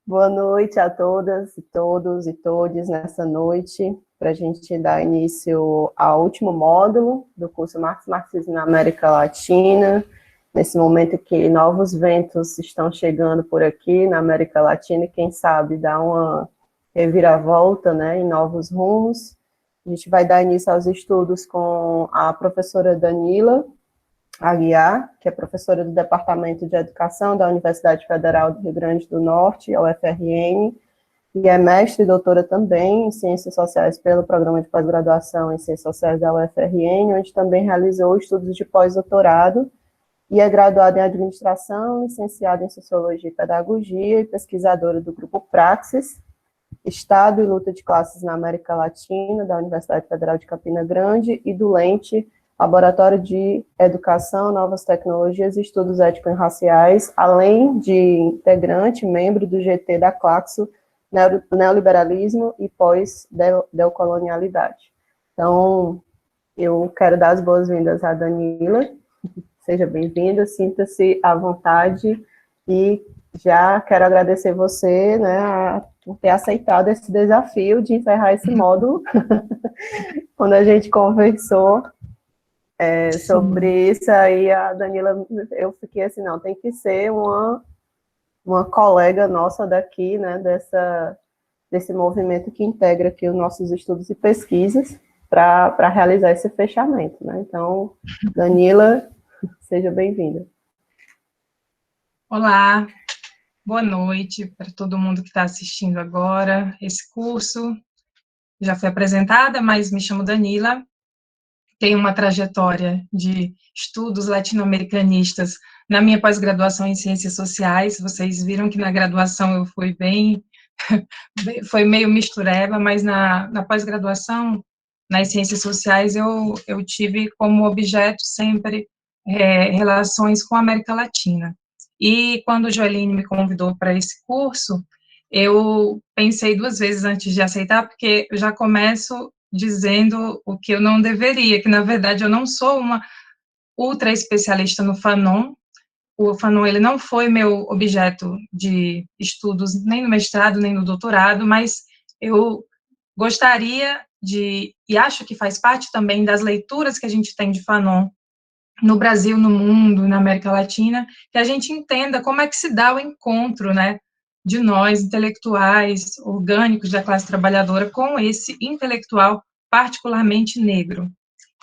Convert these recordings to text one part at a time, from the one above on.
Boa noite a todas e todos e todes nessa noite, para a gente dar início ao último módulo do curso Marxismo na América Latina, nesse momento que novos ventos estão chegando por aqui na América Latina e quem sabe dar uma reviravolta, né, em novos rumos. A gente vai dar início aos estudos com a professora Danila Aguiar, que é professora do Departamento de Educação da Universidade Federal do Rio Grande do Norte, a UFRN, e é mestre e doutora também em Ciências Sociais pelo Programa de Pós-Graduação em Ciências Sociais da UFRN, onde também realizou estudos de pós-doutorado, e é graduada em Administração, licenciada em Sociologia e Pedagogia e pesquisadora do Grupo Praxis, Estado e Luta de Classes na América Latina, da Universidade Federal de Campina Grande, e do Lente, Laboratório de Educação, Novas Tecnologias e Estudos Étnico-Raciais, além de integrante, membro do GT da Claxo, Neoliberalismo e Pós-Decolonialidade. Então, eu quero dar as boas-vindas à Danila. Seja bem-vinda, sinta-se à vontade e já quero agradecer você, né, por ter aceitado esse desafio de encerrar esse módulo. Quando a gente conversou sobre isso, aí a Danila, eu fiquei assim, não, tem que ser uma colega nossa daqui, né, desse movimento que integra aqui os nossos estudos e pesquisas para realizar esse fechamento, né? Então, Danila, seja bem-vinda. Olá, boa noite para todo mundo que está assistindo agora. Esse curso já foi apresentada, mas me chamo Danila, tenho uma trajetória de estudos latino-americanistas na minha pós-graduação em Ciências Sociais. Vocês viram que na graduação eu fui foi meio mistureba, mas na pós-graduação, nas Ciências Sociais, eu tive como objeto sempre relações com a América Latina. E quando o Joeline me convidou para esse curso, eu pensei duas vezes antes de aceitar, porque eu já começo dizendo o que eu não deveria, que na verdade eu não sou uma ultra especialista no Fanon. O Fanon, ele não foi meu objeto de estudos nem no mestrado, nem no doutorado, mas eu gostaria de, e acho que faz parte também das leituras que a gente tem de Fanon no Brasil, no mundo, na América Latina, que a gente entenda como é que se dá o encontro, né, de nós, intelectuais, orgânicos da classe trabalhadora, com esse intelectual particularmente negro.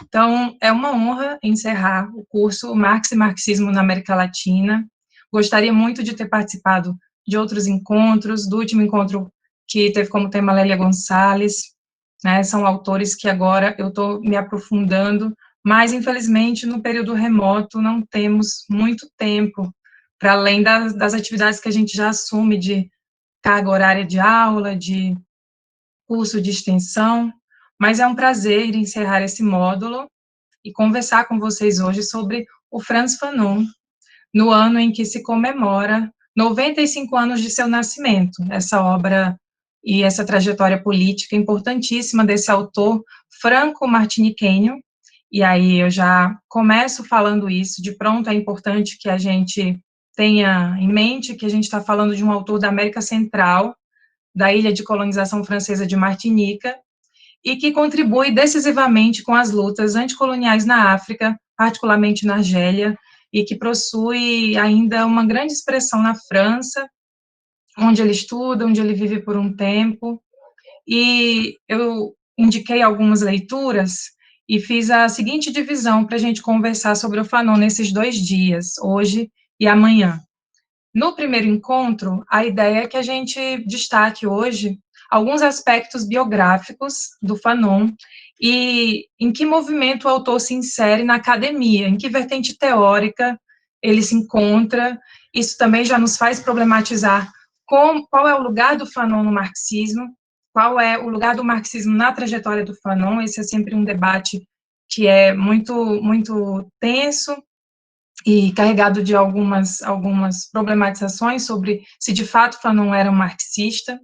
Então, é uma honra encerrar o curso Marx e Marxismo na América Latina. Gostaria muito de ter participado de outros encontros, do último encontro que teve como tema Lélia Gonçalves, né, são autores que agora eu estou me aprofundando, mas, infelizmente, no período remoto, não temos muito tempo, para além das atividades que a gente já assume de carga horária de aula, de curso de extensão, mas é um prazer encerrar esse módulo e conversar com vocês hoje sobre o Frantz Fanon, no ano em que se comemora 95 anos de seu nascimento, essa obra e essa trajetória política importantíssima desse autor franco-martiniquenho. E aí eu já começo falando isso, de pronto é importante que a gente tenha em mente que a gente está falando de um autor da América Central, da ilha de colonização francesa de Martinica, e que contribui decisivamente com as lutas anticoloniais na África, particularmente na Argélia, e que possui ainda uma grande expressão na França, onde ele estuda, onde ele vive por um tempo. E eu indiquei algumas leituras e fiz a seguinte divisão para a gente conversar sobre o Fanon nesses 2 dias, hoje e amanhã. No primeiro encontro, a ideia é que a gente destaque hoje alguns aspectos biográficos do Fanon e em que movimento o autor se insere na academia, em que vertente teórica ele se encontra. Isso também já nos faz problematizar qual é o lugar do Fanon no marxismo, qual é o lugar do marxismo na trajetória do Fanon. Esse é sempre um debate que é muito tenso e carregado de algumas problematizações sobre se de fato Fanon era um marxista,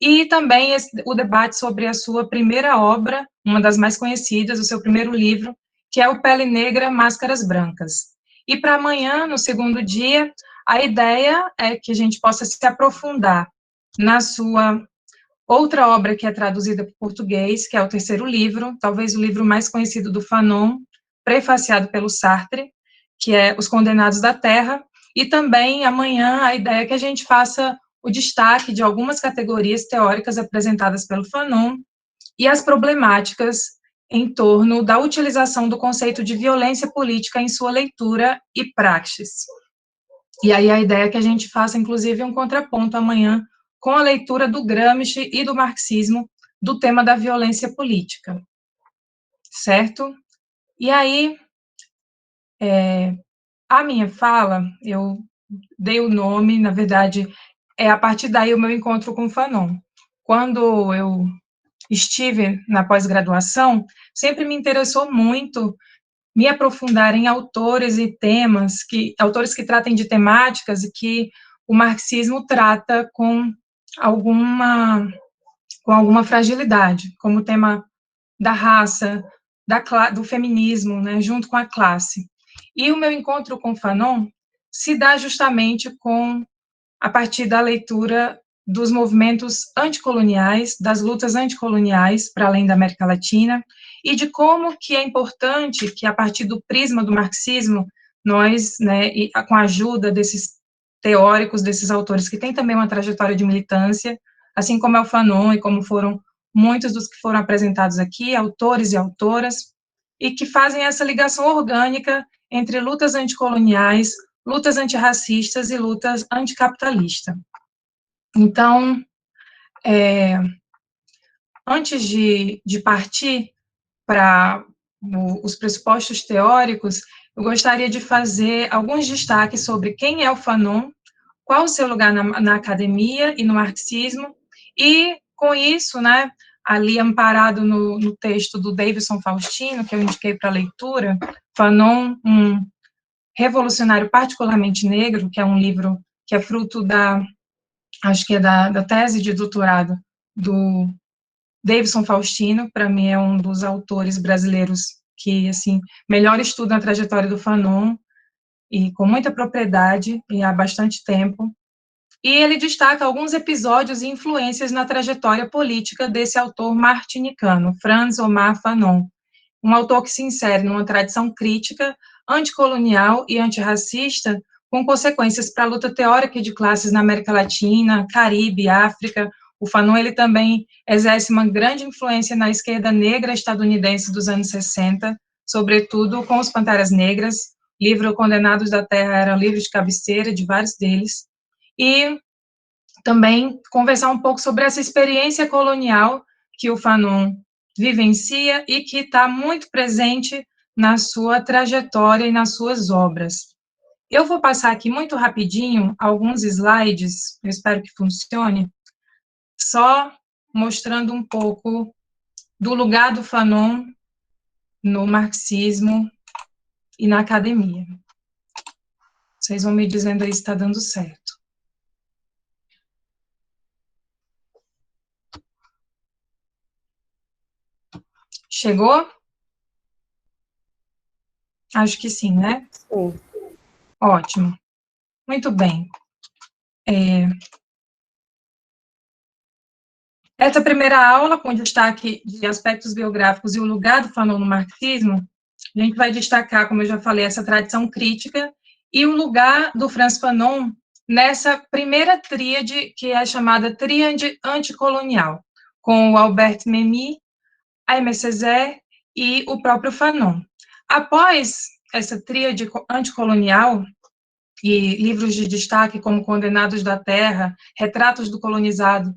e também o debate sobre a sua primeira obra, uma das mais conhecidas, o seu primeiro livro, que é o Pele Negra, Máscaras Brancas. E para amanhã, no segundo dia, a ideia é que a gente possa se aprofundar na sua outra obra que é traduzida para o português, que é o terceiro livro, talvez o livro mais conhecido do Fanon, prefaciado pelo Sartre, que é Os Condenados da Terra, e também amanhã a ideia é que a gente faça o destaque de algumas categorias teóricas apresentadas pelo Fanon e as problemáticas em torno da utilização do conceito de violência política em sua leitura e praxis. E aí a ideia é que a gente faça, inclusive, um contraponto amanhã com a leitura do Gramsci e do marxismo do tema da violência política, certo? E aí, a minha fala, eu dei o nome, na verdade, é a partir daí o meu encontro com o Fanon. Quando eu estive na pós-graduação, sempre me interessou muito me aprofundar em autores e temas, autores que tratem de temáticas e que o marxismo trata com alguma fragilidade, como o tema da raça, do feminismo, né, junto com a classe. E o meu encontro com Fanon se dá justamente a partir da leitura dos movimentos anticoloniais, das lutas anticoloniais para além da América Latina, e de como que é importante que, a partir do prisma do marxismo, nós, né, e com a ajuda desses teóricos, desses autores que têm também uma trajetória de militância, assim como é o Fanon e como foram muitos dos que foram apresentados aqui, autores e autoras, e que fazem essa ligação orgânica entre lutas anticoloniais, lutas antirracistas e lutas anticapitalistas. Então, antes de partir para os pressupostos teóricos, eu gostaria de fazer alguns destaques sobre quem é o Fanon, qual o seu lugar na academia e no marxismo, e, com isso, né, ali amparado no texto do Davidson Faustino, que eu indiquei para a leitura, Fanon, um revolucionário particularmente negro, que é um livro que é fruto acho que é da tese de doutorado do Davidson Faustino, para mim é um dos autores brasileiros que, assim, melhor estuda a trajetória do Fanon, e com muita propriedade, e há bastante tempo. E ele destaca alguns episódios e influências na trajetória política desse autor martinicano, Franz Omar Fanon, um autor que se insere numa tradição crítica, anticolonial e antirracista, com consequências para a luta teórica de classes na América Latina, Caribe, África. O Fanon ele também exerce uma grande influência na esquerda negra estadunidense dos anos 60, sobretudo com os Panteras Negras. Livro Condenados da Terra era um livro de cabeceira de vários deles. E também conversar um pouco sobre essa experiência colonial que o Fanon vivencia e que está muito presente na sua trajetória e nas suas obras. Eu vou passar aqui muito rapidinho alguns slides, eu espero que funcione, só mostrando um pouco do lugar do Fanon no marxismo e na academia. Vocês vão me dizendo aí se está dando certo. Chegou? Acho que sim, né? Sim. Ótimo. Muito bem. Essa primeira aula, com destaque de aspectos biográficos e o lugar do Fanon no marxismo, a gente vai destacar, como eu já falei, essa tradição crítica e o lugar do Franz Fanon nessa primeira tríade, que é chamada tríade anticolonial, com o Albert Memmi, Aimé Césaire e o próprio Fanon. Após essa tríade anticolonial, e livros de destaque como Condenados da Terra, Retratos do Colonizado,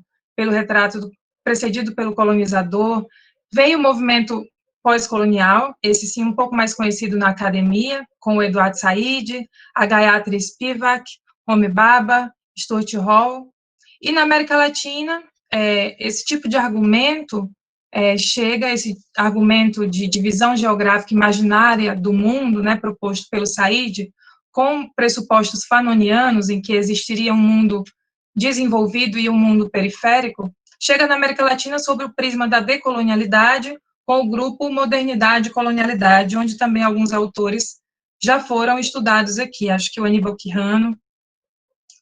precedido pelo colonizador, veio o movimento pós-colonial, esse sim um pouco mais conhecido na academia, com o Eduard Said, a Gayatri Spivak, Homi Bhabha, Stuart Hall, e na América Latina, esse tipo de argumento esse argumento de divisão geográfica imaginária do mundo, né, proposto pelo Said, com pressupostos fanonianos, em que existiria um mundo desenvolvido e um mundo periférico, chega na América Latina sob o prisma da decolonialidade, com o grupo Modernidade e Colonialidade, onde também alguns autores já foram estudados aqui, acho que o Aníbal Quijano,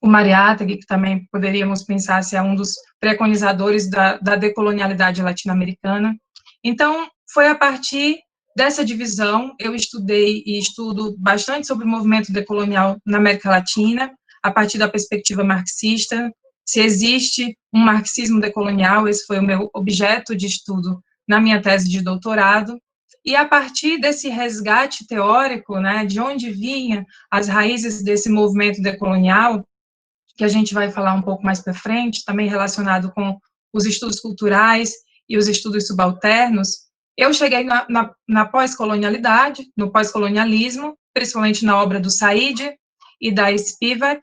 o Mariátegui, que também poderíamos pensar se é um dos preconizadores da decolonialidade latino-americana. Então, foi a partir dessa divisão, eu estudei e estudo bastante sobre o movimento decolonial na América Latina, a partir da perspectiva marxista, se existe um marxismo decolonial, esse foi o meu objeto de estudo na minha tese de doutorado, e a partir desse resgate teórico, né, de onde vinham as raízes desse movimento decolonial, que a gente vai falar um pouco mais para frente, também relacionado com os estudos culturais e os estudos subalternos, eu cheguei na pós-colonialidade, no pós-colonialismo, principalmente na obra do Said e da Spivak,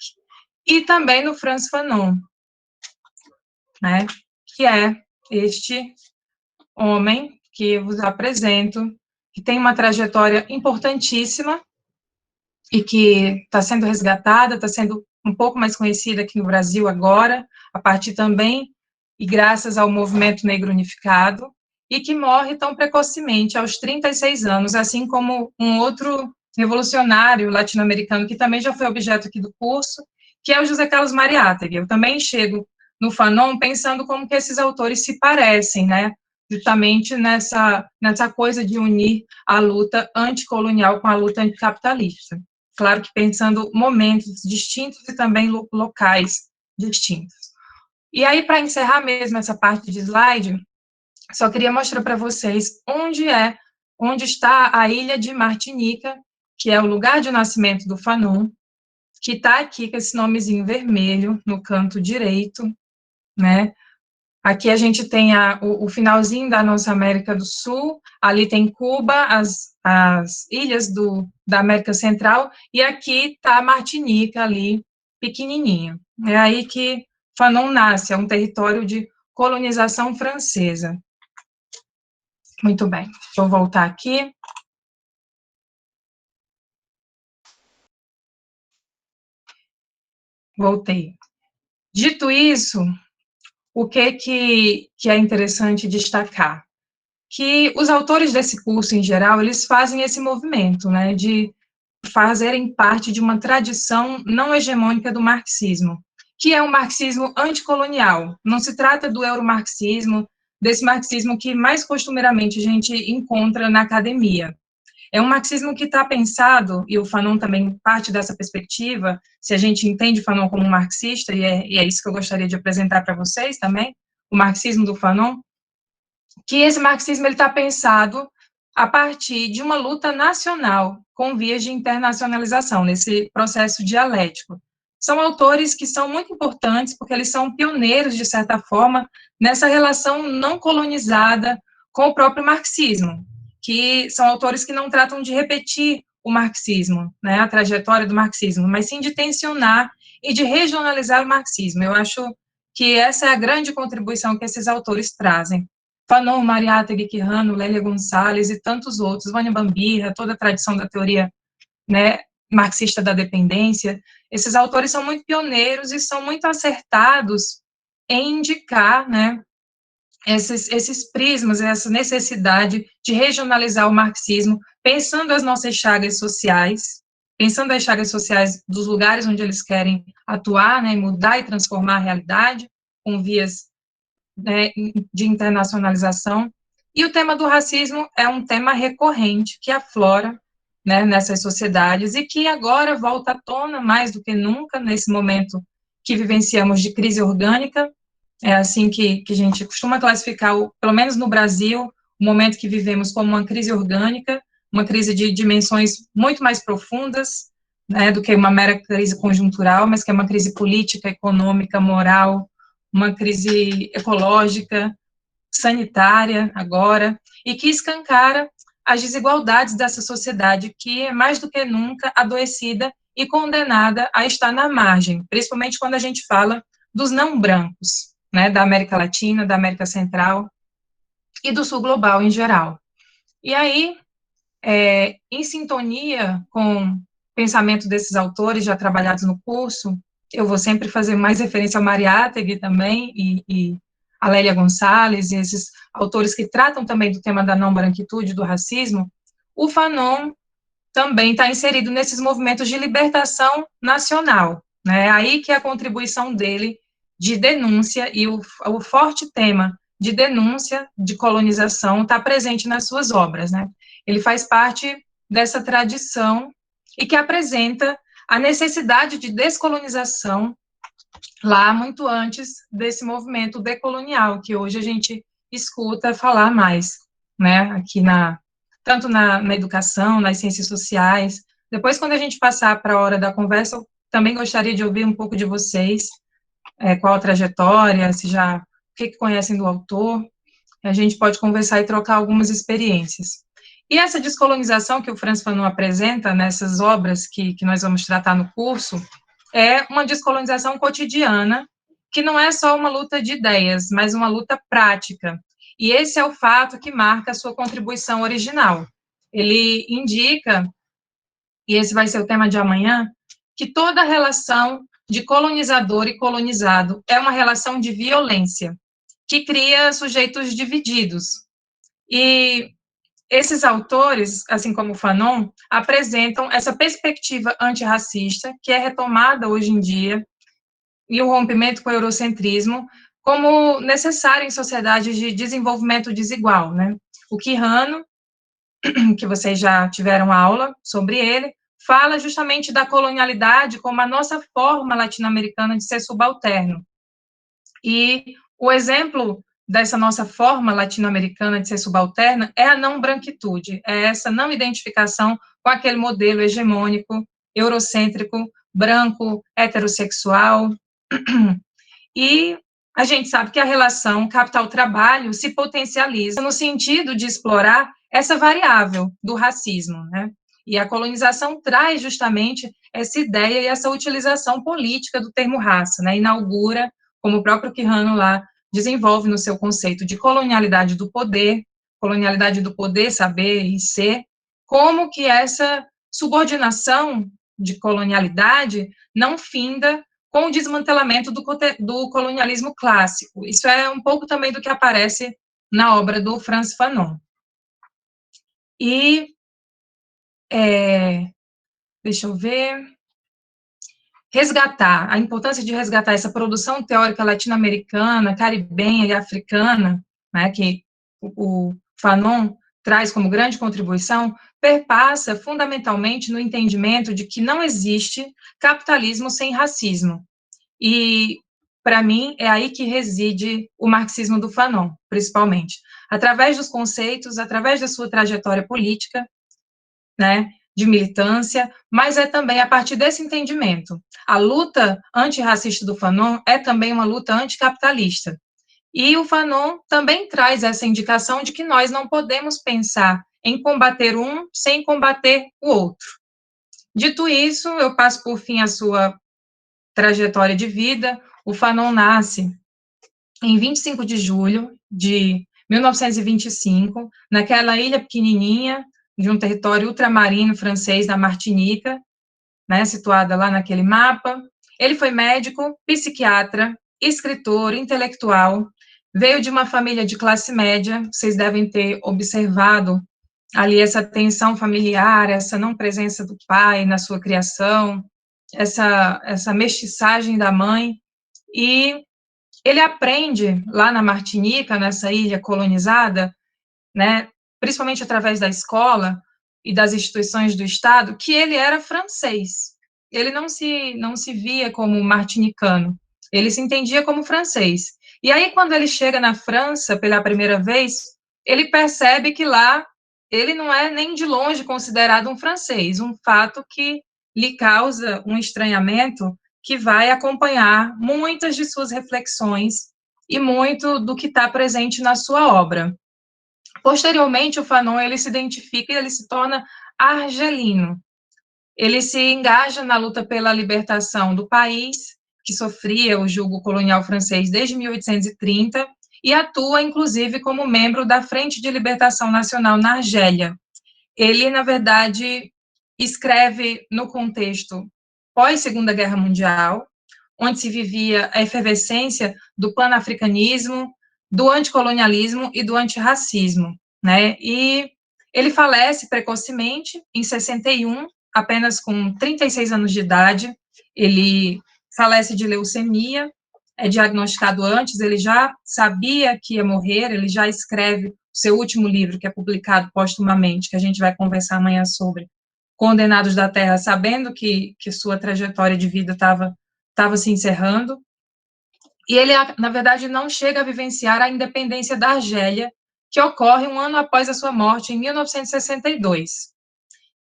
e também no Frantz Fanon, né, que é este homem que eu vos apresento, que tem uma trajetória importantíssima e que está sendo resgatada, está sendo um pouco mais conhecida aqui no Brasil agora, a partir também e graças ao movimento negro unificado, e que morre tão precocemente, aos 36 anos, assim como um outro revolucionário latino-americano, que também já foi objeto aqui do curso, que é o José Carlos Mariátegui. Eu também chego no Fanon pensando como que esses autores se parecem, né, justamente nessa coisa de unir a luta anticolonial com a luta anticapitalista. Claro que pensando momentos distintos e também locais distintos. E aí, para encerrar mesmo essa parte de slide, só queria mostrar para vocês onde está a ilha de Martinica, que é o lugar de nascimento do Fanon, que está aqui com esse nomezinho vermelho no canto direito, né? Aqui a gente tem o finalzinho da nossa América do Sul, ali tem Cuba, as ilhas da América Central, e aqui está Martinica ali, pequenininho. É aí que Fanon nasce, é um território de colonização francesa. Muito bem, deixa eu voltar aqui. Voltei. Dito isso, o que é interessante destacar? Que os autores desse curso, em geral, eles fazem esse movimento, né, de fazerem parte de uma tradição não hegemônica do marxismo, que é um marxismo anticolonial. Não se trata do euromarxismo, desse marxismo que mais costumeiramente a gente encontra na academia. É um marxismo que está pensado, e o Fanon também parte dessa perspectiva, se a gente entende o Fanon como um marxista, e é isso que eu gostaria de apresentar para vocês também, o marxismo do Fanon, que esse marxismo está pensado a partir de uma luta nacional, com vias de internacionalização, nesse processo dialético. São autores que são muito importantes, porque eles são pioneiros, de certa forma, nessa relação não colonizada com o próprio marxismo, que são autores que não tratam de repetir o marxismo, né, a trajetória do marxismo, mas sim de tensionar e de regionalizar o marxismo. Eu acho que essa é a grande contribuição que esses autores trazem. Fanon, Mariátegui, Quijano, Lélia Gonçalves e tantos outros, Vânia Bambirra, toda a tradição da teoria, né, marxista da dependência, esses autores são muito pioneiros e são muito acertados em indicar, né, esses prismas, essa necessidade de regionalizar o marxismo, pensando as nossas chagas sociais, pensando as chagas sociais dos lugares onde eles querem atuar, né, mudar e transformar a realidade, com vias, né, de internacionalização. E o tema do racismo é um tema recorrente que aflora, né, nessas sociedades e que agora volta à tona mais do que nunca nesse momento que vivenciamos de crise orgânica. É assim que a gente costuma classificar, pelo menos no Brasil, o momento que vivemos como uma crise orgânica, uma crise de dimensões muito mais profundas, né, do que uma mera crise conjuntural, mas que é uma crise política, econômica, moral, uma crise ecológica, sanitária agora, e que escancara as desigualdades dessa sociedade que é mais do que nunca adoecida e condenada a estar na margem, principalmente quando a gente fala dos não brancos, né, da América Latina, da América Central e do Sul global em geral. E aí, em sintonia com o pensamento desses autores já trabalhados no curso, eu vou sempre fazer mais referência ao Mariátegui também, e a Lélia Gonçalves, e esses autores que tratam também do tema da não branquitude, do racismo, o Fanon também está inserido nesses movimentos de libertação nacional, né? É aí que a contribuição dele de denúncia e o forte tema de denúncia de colonização está presente nas suas obras, né? Ele faz parte dessa tradição e que apresenta a necessidade de descolonização lá muito antes desse movimento decolonial, que hoje a gente escuta falar mais, né, aqui tanto na educação, nas ciências sociais. Depois, quando a gente passar para a hora da conversa, eu também gostaria de ouvir um pouco de vocês, qual a trajetória, se já, o que conhecem do autor, a gente pode conversar e trocar algumas experiências. E essa descolonização que o Frantz Fanon apresenta nessas obras que nós vamos tratar no curso, é uma descolonização cotidiana, que não é só uma luta de ideias, mas uma luta prática. E esse é o fato que marca a sua contribuição original. Ele indica, e esse vai ser o tema de amanhã, que toda relação de colonizador e colonizado é uma relação de violência, que cria sujeitos divididos. E esses autores, assim como Fanon, apresentam essa perspectiva antirracista, que é retomada hoje em dia, e o rompimento com o eurocentrismo, como necessário em sociedades de desenvolvimento desigual, né? O Quijano, que vocês já tiveram aula sobre ele, fala justamente da colonialidade como a nossa forma latino-americana de ser subalterno. E o exemplo dessa nossa forma latino-americana de ser subalterna é a não branquitude, é essa não identificação com aquele modelo hegemônico, eurocêntrico, branco, heterossexual. E a gente sabe que a relação capital-trabalho se potencializa no sentido de explorar essa variável do racismo, né? E a colonização traz justamente essa ideia e essa utilização política do termo raça, né? Inaugura, como o próprio Quijano lá desenvolve no seu conceito de colonialidade do poder, saber e ser, como que essa subordinação de colonialidade não finda com o desmantelamento do colonialismo clássico. Isso é um pouco também do que aparece na obra do Frantz Fanon. E, deixa eu ver, a importância de resgatar essa produção teórica latino-americana, caribenha e africana, né, que o Fanon traz como grande contribuição, perpassa fundamentalmente no entendimento de que não existe capitalismo sem racismo. E, para mim, é aí que reside o marxismo do Fanon, principalmente. Através dos conceitos, através da sua trajetória política, né, de militância, mas é também a partir desse entendimento. A luta antirracista do Fanon é também uma luta anticapitalista. E o Fanon também traz essa indicação de que nós não podemos pensar em combater um sem combater o outro. Dito isso, eu passo por fim a sua trajetória de vida. O Fanon nasce em 25 de julho de 1925, naquela ilha pequenininha, de um território ultramarino francês, da Martinica, né, situada lá naquele mapa. Ele foi médico, psiquiatra, escritor, intelectual, veio de uma família de classe média, vocês devem ter observado ali essa tensão familiar, essa não presença do pai na sua criação, essa mestiçagem da mãe, e ele aprende lá na Martinica, nessa ilha colonizada, né, principalmente através da escola e das instituições do Estado, que ele era francês. Ele não se via como martinicano, ele se entendia como francês. E aí, quando ele chega na França pela primeira vez, ele percebe que lá ele não é nem de longe considerado um francês, um fato que lhe causa um estranhamento que vai acompanhar muitas de suas reflexões e muito do que está presente na sua obra. Posteriormente, o Fanon, ele se identifica e ele se torna argelino. Ele se engaja na luta pela libertação do país, que sofria o jugo colonial francês desde 1830, e atua, inclusive, como membro da Frente de Libertação Nacional na Argélia. Ele, na verdade, escreve no contexto pós-Segunda Guerra Mundial, onde se vivia a efervescência do panafricanismo, do anticolonialismo e do antirracismo, né? E ele falece precocemente, em 61, apenas com 36 anos de idade. Ele falece de leucemia, é diagnosticado antes, ele já sabia que ia morrer, ele já escreve o seu último livro, que é publicado póstumamente, que a gente vai conversar amanhã sobre, Condenados da Terra, sabendo que sua trajetória de vida estava se encerrando. E ele, na verdade, não chega a vivenciar a independência da Argélia, que ocorre um ano após a sua morte, em 1962.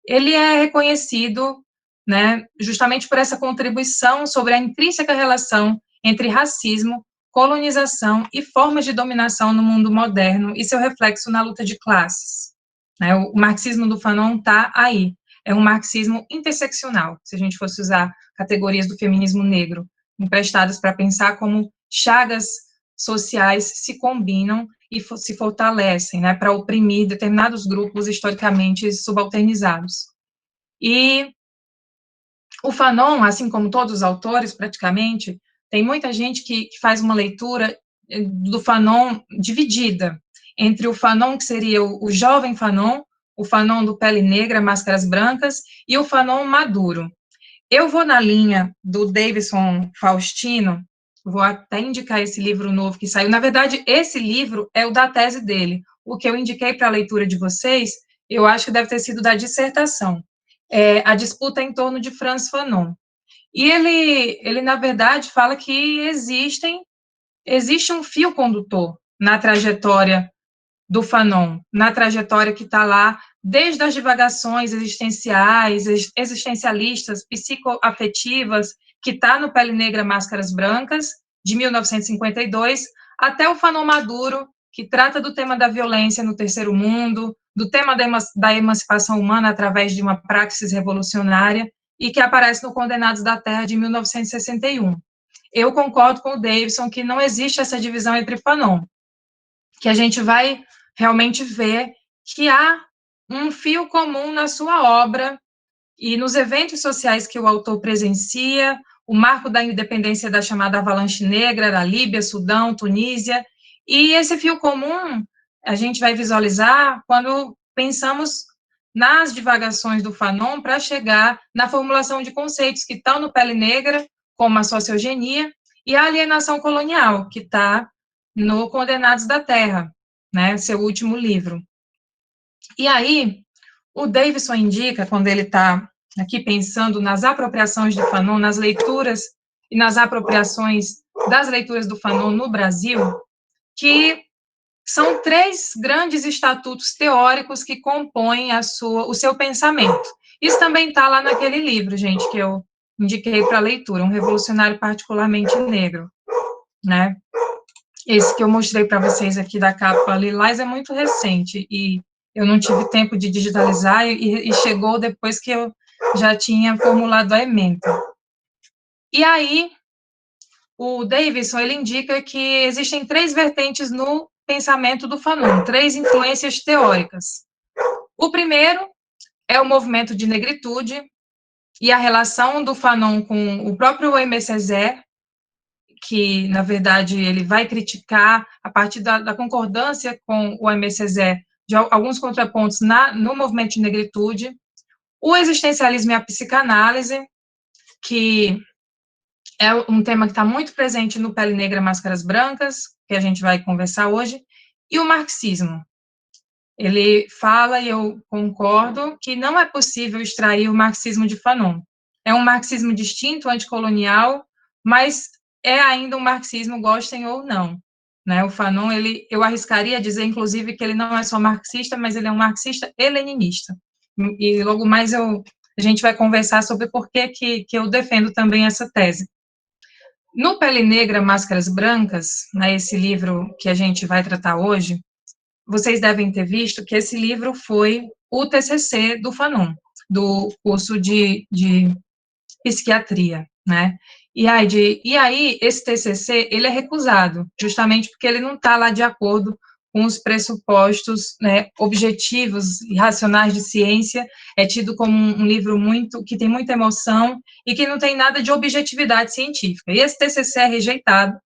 Ele é reconhecido, né, justamente por essa contribuição sobre a intrínseca relação entre racismo, colonização e formas de dominação no mundo moderno e seu reflexo na luta de classes. Né, o marxismo do Fanon está aí. É um marxismo interseccional, se a gente fosse usar categorias do feminismo negro, emprestadas para pensar como chagas sociais se combinam e se fortalecem, né, para oprimir determinados grupos historicamente subalternizados. E o Fanon, assim como todos os autores, praticamente, tem muita gente que faz uma leitura do Fanon dividida, entre o Fanon, que seria o jovem Fanon, o Fanon do Pele Negra, Máscaras Brancas, e o Fanon maduro. Eu vou na linha do Davidson Faustino, vou até indicar esse livro novo que saiu. Na verdade, esse livro é o da tese dele. O que eu indiquei para a leitura de vocês, eu acho que deve ter sido da dissertação. A disputa em torno de Frantz Fanon. E ele, na verdade, fala que existe um fio condutor na trajetória do Fanon, na trajetória que está lá, desde as divagações existenciais, existencialistas, psicoafetivas, que está no Pele Negra, Máscaras Brancas, de 1952, até o Fanon maduro, que trata do tema da violência no terceiro mundo, do tema da emancipação humana através de uma praxis revolucionária, e que aparece no Condenados da Terra, de 1961. Eu concordo com o Davidson que não existe essa divisão entre Fanon, que a gente vai realmente ver que há um fio comum na sua obra e nos eventos sociais que o autor presencia, o marco da independência da chamada Avalanche Negra, da Líbia, Sudão, Tunísia, e esse fio comum a gente vai visualizar quando pensamos nas divagações do Fanon para chegar na formulação de conceitos que estão no Pele Negra, como a sociogenia, e a alienação colonial, que está no Condenados da Terra, né, seu último livro. E aí, o Davidson indica, quando ele está aqui pensando nas apropriações do Fanon, nas leituras e nas apropriações das leituras do Fanon no Brasil, que são 3 grandes estatutos teóricos que compõem o seu pensamento. Isso também está lá naquele livro, gente, que eu indiquei para leitura, Um Revolucionário Particularmente Negro, né? Esse que eu mostrei para vocês aqui da capa lilás é muito recente, e eu não tive tempo de digitalizar, e chegou depois que eu já tinha formulado a ementa. E aí, o Davidson, ele indica que existem 3 vertentes no pensamento do Fanon, 3 influências teóricas. O primeiro é o movimento de negritude e a relação do Fanon com o próprio Aimé Césaire, que, na verdade, ele vai criticar, a partir da concordância com o Aimé Césaire, de alguns contrapontos no movimento de negritude, o existencialismo e a psicanálise, que é um tema que está muito presente no Pele Negra, Máscaras Brancas, que a gente vai conversar hoje, e o marxismo. Ele fala, e eu concordo, que não é possível extrair o marxismo de Fanon. É um marxismo distinto, anticolonial, mas é ainda um marxismo, gostem ou não. Né? O Fanon, eu arriscaria dizer, inclusive, que ele não é só marxista, mas ele é um marxista e leninista. E logo mais a gente vai conversar sobre por que eu defendo também essa tese. No Pele Negra, Máscaras Brancas, né, esse livro que a gente vai tratar hoje, vocês devem ter visto que esse livro foi o TCC do Fanon, do curso de psiquiatria, né? E aí, esse TCC, ele é recusado, justamente porque ele não está lá de acordo com os pressupostos, né, objetivos e racionais de ciência, é tido como um livro que tem muita emoção e que não tem nada de objetividade científica. E esse TCC é rejeitado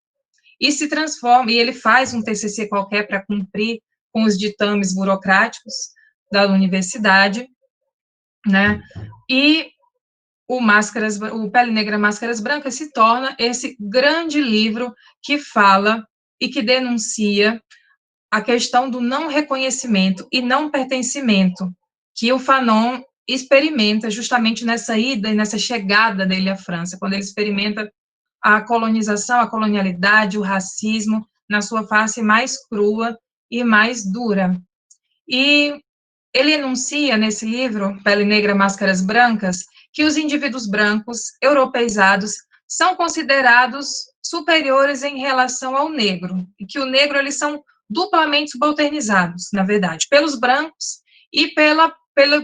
e se transforma, e ele faz um TCC qualquer para cumprir com os ditames burocráticos da universidade, né, e o Pele Negra, Máscaras Brancas se torna esse grande livro que fala e que denuncia a questão do não reconhecimento e não pertencimento que o Fanon experimenta justamente nessa ida e nessa chegada dele à França, quando ele experimenta a colonização, a colonialidade, o racismo na sua face mais crua e mais dura. E ele enuncia nesse livro, Pele Negra, Máscaras Brancas, que os indivíduos brancos, europeizados, são considerados superiores em relação ao negro, e que o negro, eles são duplamente subalternizados, na verdade, pelos brancos e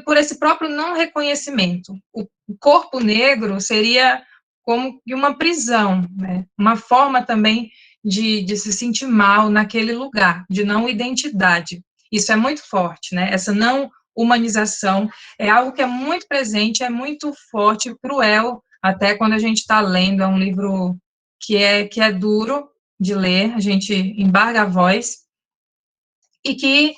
por esse próprio não reconhecimento. O corpo negro seria como uma prisão, né? Uma forma também de se sentir mal naquele lugar, de não identidade. Isso é muito forte, né? Essa não humanização é algo que é muito presente, é muito forte, cruel, até quando a gente está lendo, é um livro que é duro de ler, a gente embarga a voz, e que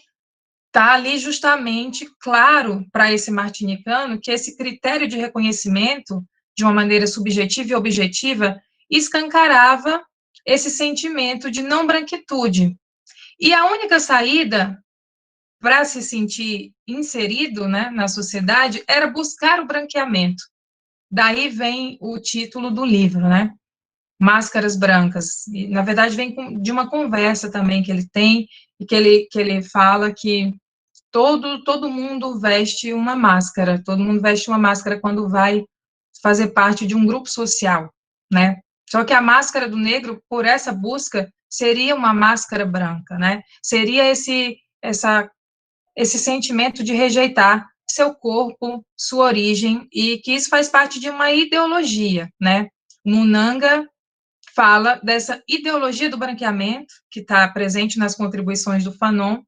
está ali justamente claro para esse martinicano que esse critério de reconhecimento, de uma maneira subjetiva e objetiva, escancarava esse sentimento de não branquitude. E a única saída para se sentir inserido, né, na sociedade era buscar o branqueamento. Daí vem o título do livro, né? Máscaras Brancas. E, na verdade, vem de uma conversa também que ele tem, e que ele fala que todo mundo veste uma máscara, todo mundo veste uma máscara quando vai fazer parte de um grupo social, né? Só que a máscara do negro, por essa busca, seria uma máscara branca, né? Seria esse sentimento de rejeitar seu corpo, sua origem, e que isso faz parte de uma ideologia, né? Munanga fala dessa ideologia do branqueamento, que está presente nas contribuições do Fanon,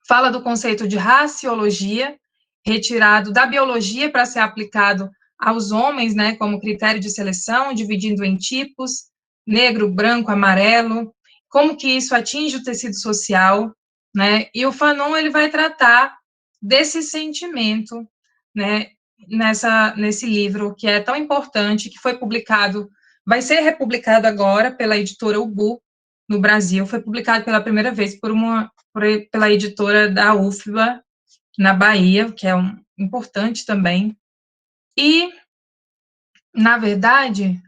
fala do conceito de raciologia, retirado da biologia para ser aplicado aos homens, né, como critério de seleção, dividindo em tipos, negro, branco, amarelo, como que isso atinge o tecido social, né, e o Fanon, ele vai tratar desse sentimento, né, nesse livro, que é tão importante, que foi publicado, vai ser republicado agora pela editora Ubu, no Brasil, foi publicado pela primeira vez pela editora da UFBA, na Bahia, que é importante também. E, na verdade,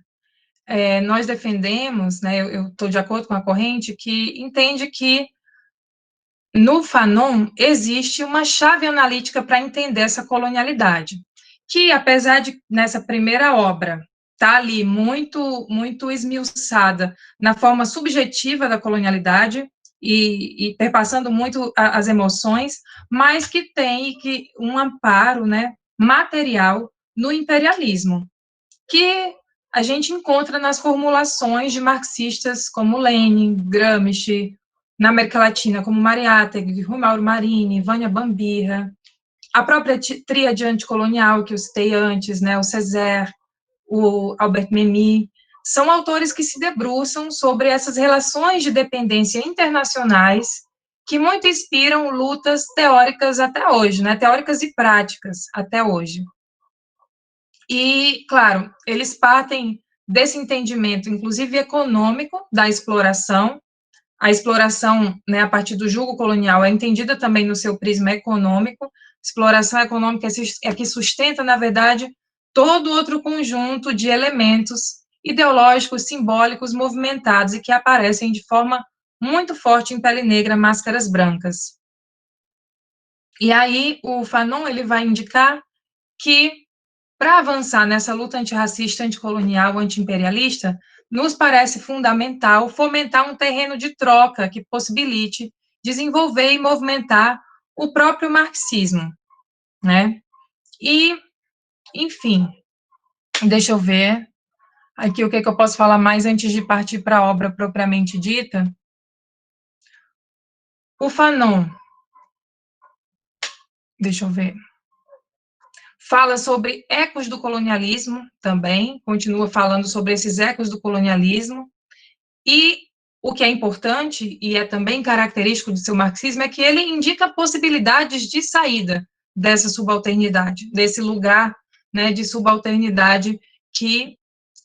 nós defendemos, né, eu estou de acordo com a corrente, que entende que no Fanon existe uma chave analítica para entender essa colonialidade, que, apesar de, nessa primeira obra, tá ali muito esmiuçada na forma subjetiva da colonialidade e perpassando muito as emoções, mas que tem um amparo, né, material no imperialismo, que a gente encontra nas formulações de marxistas como Lenin, Gramsci, na América Latina como Mariátegui, Rui Mauro Marini, Vânia Bambirra, a própria tríade anticolonial que eu citei antes, né, o Césaire, o Albert Memmi, são autores que se debruçam sobre essas relações de dependência internacionais que muito inspiram lutas teóricas até hoje, né, teóricas e práticas até hoje. E, claro, eles partem desse entendimento, inclusive econômico, da exploração. A exploração, né, a partir do jugo colonial, é entendida também no seu prisma econômico. Exploração econômica é que sustenta, na verdade, todo outro conjunto de elementos ideológicos, simbólicos, movimentados e que aparecem de forma muito forte em Pele Negra, Máscaras Brancas. E aí o Fanon, ele vai indicar que, para avançar nessa luta antirracista, anticolonial, antiimperialista, nos parece fundamental fomentar um terreno de troca que possibilite desenvolver e movimentar o próprio marxismo, né? E, enfim, deixa eu ver aqui o que eu posso falar mais antes de partir para a obra propriamente dita. O Fanon, deixa eu ver, fala sobre ecos do colonialismo também, continua falando sobre esses ecos do colonialismo, e o que é importante, e é também característico do seu marxismo, é que ele indica possibilidades de saída dessa subalternidade, desse lugar né, de subalternidade que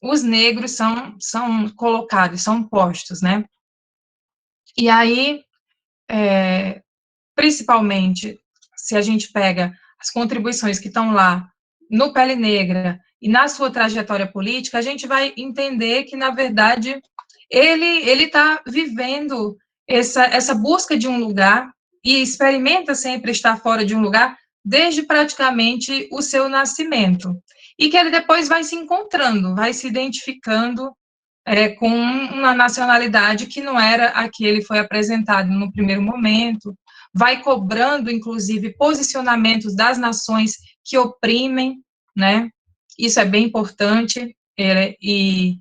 os negros são colocados, são postos, né? E aí, principalmente, se a gente pega as contribuições que estão lá no Pele Negra e na sua trajetória política, a gente vai entender que, na verdade, ele está vivendo essa busca de um lugar e experimenta sempre estar fora de um lugar desde praticamente o seu nascimento. E que ele depois vai se encontrando, vai se identificando com uma nacionalidade que não era a que ele foi apresentado no primeiro momento, vai cobrando, inclusive, posicionamentos das nações que oprimem, né? Isso é bem importante, e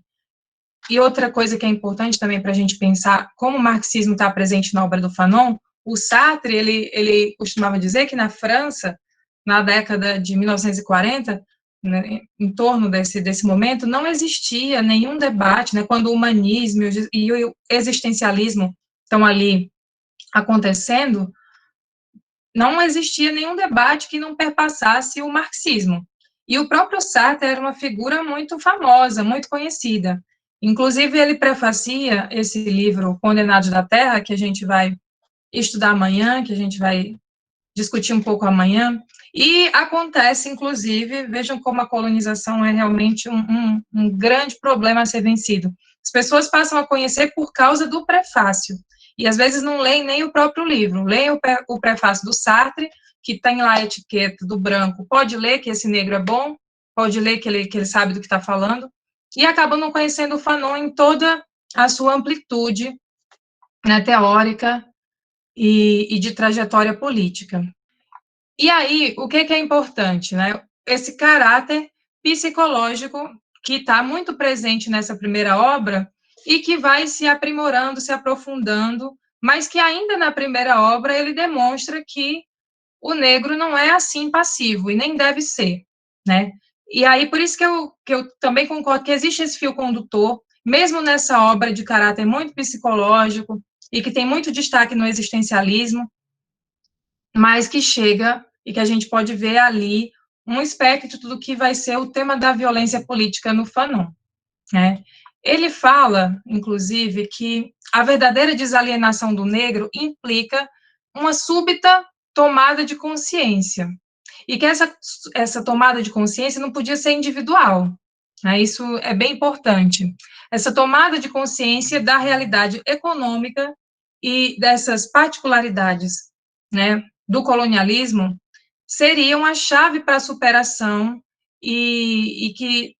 outra coisa que é importante também para a gente pensar como o marxismo está presente na obra do Fanon, o Sartre, ele costumava dizer que na França, na década de 1940, né, em torno desse momento, não existia nenhum debate, né, quando o humanismo e o existencialismo estão ali acontecendo, não existia nenhum debate que não perpassasse o marxismo. E o próprio Sartre era uma figura muito famosa, muito conhecida. Inclusive, ele prefacia esse livro, Condenados da Terra, que a gente vai estudar amanhã, que a gente vai discutir um pouco amanhã, e acontece, inclusive, vejam como a colonização é realmente um grande problema a ser vencido. As pessoas passam a conhecer por causa do prefácio, e às vezes não leem nem o próprio livro, leem o prefácio do Sartre, que tem lá a etiqueta do branco, pode ler que esse negro é bom, pode ler que ele sabe do que está falando, e acabam não conhecendo o Fanon em toda a sua amplitude, né, teórica e de trajetória política. E aí, o que é importante, né? Esse caráter psicológico que está muito presente nessa primeira obra e que vai se aprimorando, se aprofundando, mas que ainda na primeira obra ele demonstra que o negro não é assim passivo e nem deve ser, né? E aí, por isso que eu também concordo que existe esse fio condutor, mesmo nessa obra de caráter muito psicológico e que tem muito destaque no existencialismo, mas que chega e que a gente pode ver ali um espectro do que vai ser o tema da violência política no Fanon, né? Ele fala, inclusive, que a verdadeira desalienação do negro implica uma súbita tomada de consciência, e que essa tomada de consciência não podia ser individual, né? Isso é bem importante. Essa tomada de consciência da realidade econômica e dessas particularidades, né, do colonialismo seriam a chave para a superação e que,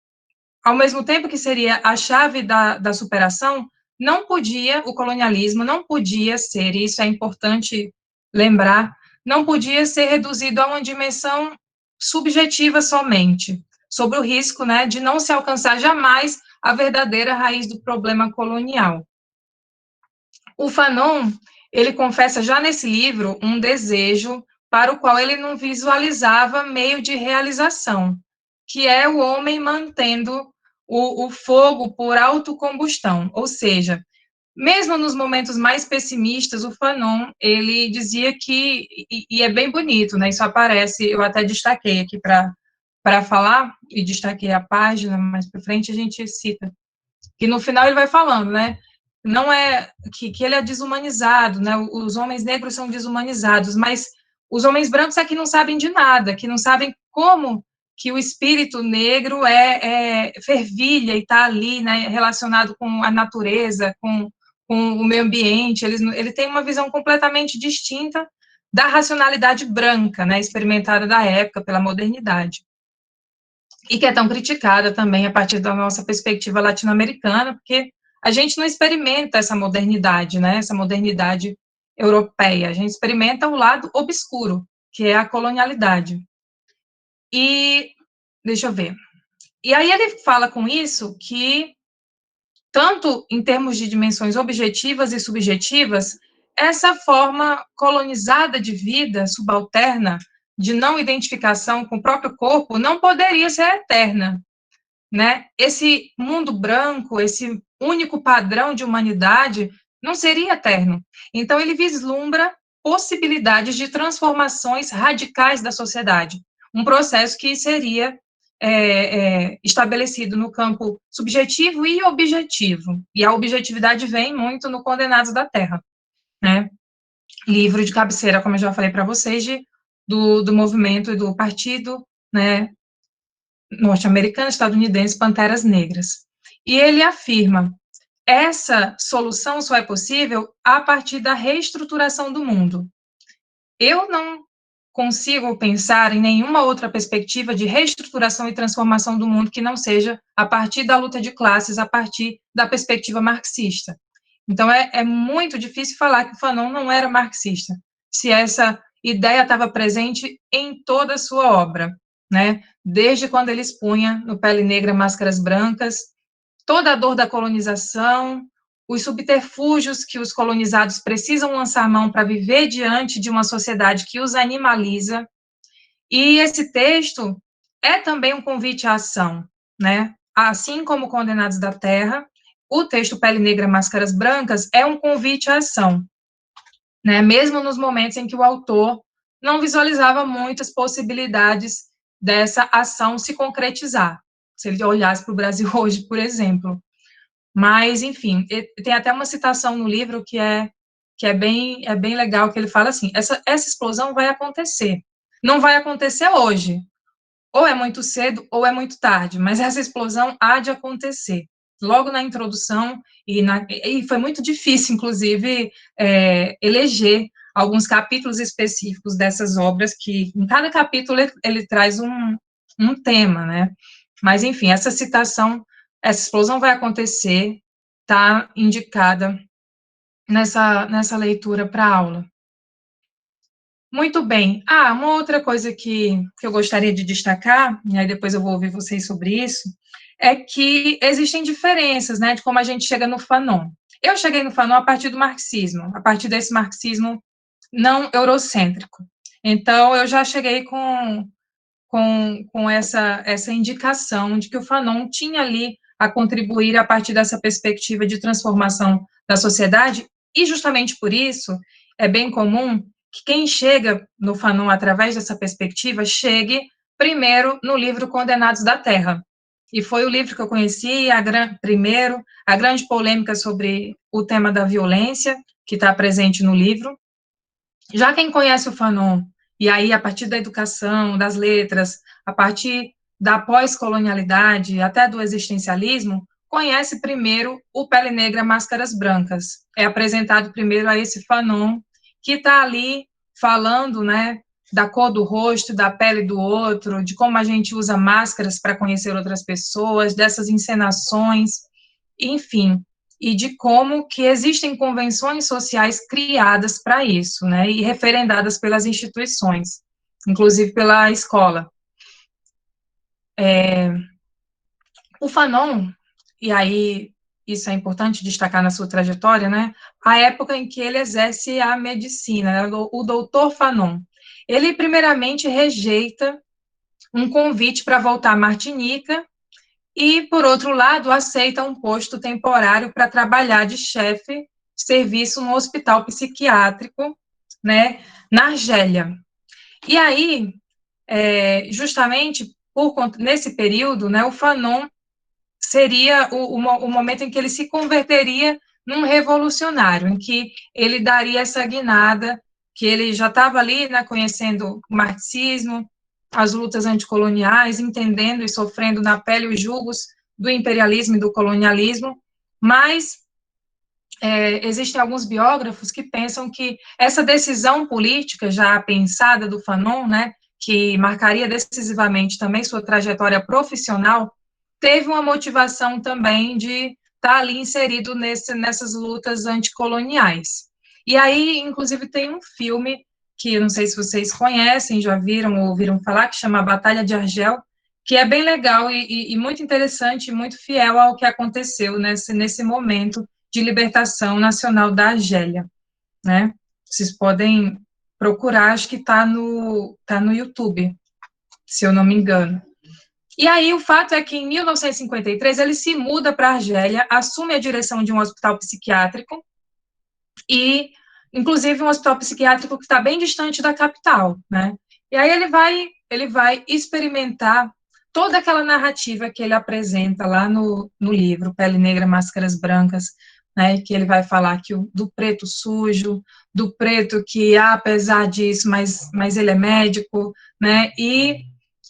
ao mesmo tempo que seria a chave da superação, não podia, o colonialismo não podia ser, e isso é importante lembrar, não podia ser reduzido a uma dimensão subjetiva somente, sobre o risco, né, de não se alcançar jamais a verdadeira raiz do problema colonial. O Fanon, ele confessa já nesse livro um desejo para o qual ele não visualizava meio de realização, que é o homem mantendo o fogo por autocombustão, ou seja, mesmo nos momentos mais pessimistas, o Fanon, ele dizia que, e é bem bonito, né, isso aparece, eu até destaquei aqui para falar, e destaquei a página, mais para frente a gente cita, que no final ele vai falando, né, não é que ele é desumanizado, né, os homens negros são desumanizados, mas os homens brancos é que não sabem de nada, que não sabem como que o espírito negro fervilha e está ali, né, relacionado com a natureza, com o meio ambiente, ele tem uma visão completamente distinta da racionalidade branca, né, experimentada da época pela modernidade, e que é tão criticada também a partir da nossa perspectiva latino-americana, porque a gente não experimenta essa modernidade, né, essa modernidade europeia, a gente experimenta o lado obscuro, que é a colonialidade. E, deixa eu ver, e aí ele fala com isso que, tanto em termos de dimensões objetivas e subjetivas, essa forma colonizada de vida subalterna, de não identificação com o próprio corpo, não poderia ser eterna, né? Esse mundo branco, esse único padrão de humanidade, não seria eterno. Então, ele vislumbra possibilidades de transformações radicais da sociedade, um processo que seria estabelecido no campo subjetivo e objetivo, e a objetividade vem muito no Condenados da Terra, né? Livro de cabeceira, como eu já falei para vocês, do movimento e do partido, né, norte-americano, estadunidense, Panteras Negras. E ele afirma: essa solução só é possível a partir da reestruturação do mundo. Eu não consigo pensar em nenhuma outra perspectiva de reestruturação e transformação do mundo que não seja a partir da luta de classes, a partir da perspectiva marxista. Então, é muito difícil falar que o Fanon não era marxista, se essa ideia estava presente em toda a sua obra, né? Desde quando ele expunha no Pele Negra, Máscaras Brancas, toda a dor da colonização, os subterfúgios que os colonizados precisam lançar mão para viver diante de uma sociedade que os animaliza. E esse texto é também um convite à ação, né? Assim como Condenados da Terra, o texto Pele Negra, Máscaras Brancas é um convite à ação, né? Mesmo nos momentos em que o autor não visualizava muitas possibilidades dessa ação se concretizar. Se ele olhasse para o Brasil hoje, por exemplo. Mas, enfim, tem até uma citação no livro que é bem legal, que ele fala assim: essa explosão vai acontecer. Não vai acontecer hoje. Ou é muito cedo, ou é muito tarde, mas essa explosão há de acontecer. Logo na introdução, e foi muito difícil, inclusive, eleger alguns capítulos específicos dessas obras, que em cada capítulo ele traz um tema, né? Mas, enfim, essa citação, essa explosão vai acontecer, está indicada nessa leitura para aula. Muito bem. Uma outra coisa que eu gostaria de destacar, e aí depois eu vou ouvir vocês sobre isso, é que existem diferenças, né, de como a gente chega no Fanon. Eu cheguei no Fanon a partir do marxismo, a partir desse marxismo não eurocêntrico. Então, eu já cheguei com essa indicação de que o Fanon tinha ali a contribuir a partir dessa perspectiva de transformação da sociedade, e justamente por isso é bem comum que quem chega no Fanon através dessa perspectiva chegue primeiro no livro Condenados da Terra. E foi o livro que eu conheci, primeiro, a grande polêmica sobre o tema da violência, que está presente no livro. Já quem conhece o Fanon, e aí a partir da educação, das letras, a partir da pós-colonialidade, até do existencialismo, conhece primeiro o Pele Negra, Máscaras Brancas. É apresentado primeiro a esse Fanon, que está ali falando, né, da cor do rosto, da pele do outro, de como a gente usa máscaras para conhecer outras pessoas, dessas encenações, enfim, e de como que existem convenções sociais criadas para isso, né, e referendadas pelas instituições, inclusive pela escola. O Fanon, e aí isso é importante destacar na sua trajetória, né, a época em que ele exerce a medicina, o doutor Fanon, ele primeiramente rejeita um convite para voltar à Martinica e, por outro lado, aceita um posto temporário para trabalhar de chefe de serviço no hospital psiquiátrico, né, na Argélia. E aí, justamente nesse período, né, o Fanon seria o momento em que ele se converteria num revolucionário, em que ele daria essa guinada, que ele já estava ali, né, conhecendo o marxismo, as lutas anticoloniais, entendendo e sofrendo na pele os julgos do imperialismo e do colonialismo, mas existem alguns biógrafos que pensam que essa decisão política já pensada do Fanon, né, que marcaria decisivamente também sua trajetória profissional, teve uma motivação também de estar ali inserido nessas lutas anticoloniais. E aí, inclusive, tem um filme que eu não sei se vocês conhecem, já viram ou ouviram falar, que chama Batalha de Argel, que é bem legal e muito interessante, muito fiel ao que aconteceu nesse momento de libertação nacional da Argélia, né? Vocês podem procurar, acho que está no YouTube, se eu não me engano. E aí o fato é que em 1953 ele se muda para a Argélia, assume a direção de um hospital psiquiátrico e, inclusive, um hospital psiquiátrico que está bem distante da capital, né? E aí ele vai experimentar toda aquela narrativa que ele apresenta lá no livro Pele Negra, Máscaras Brancas, né, que ele vai falar que do preto sujo, do preto que, apesar disso, mas ele é médico, né, e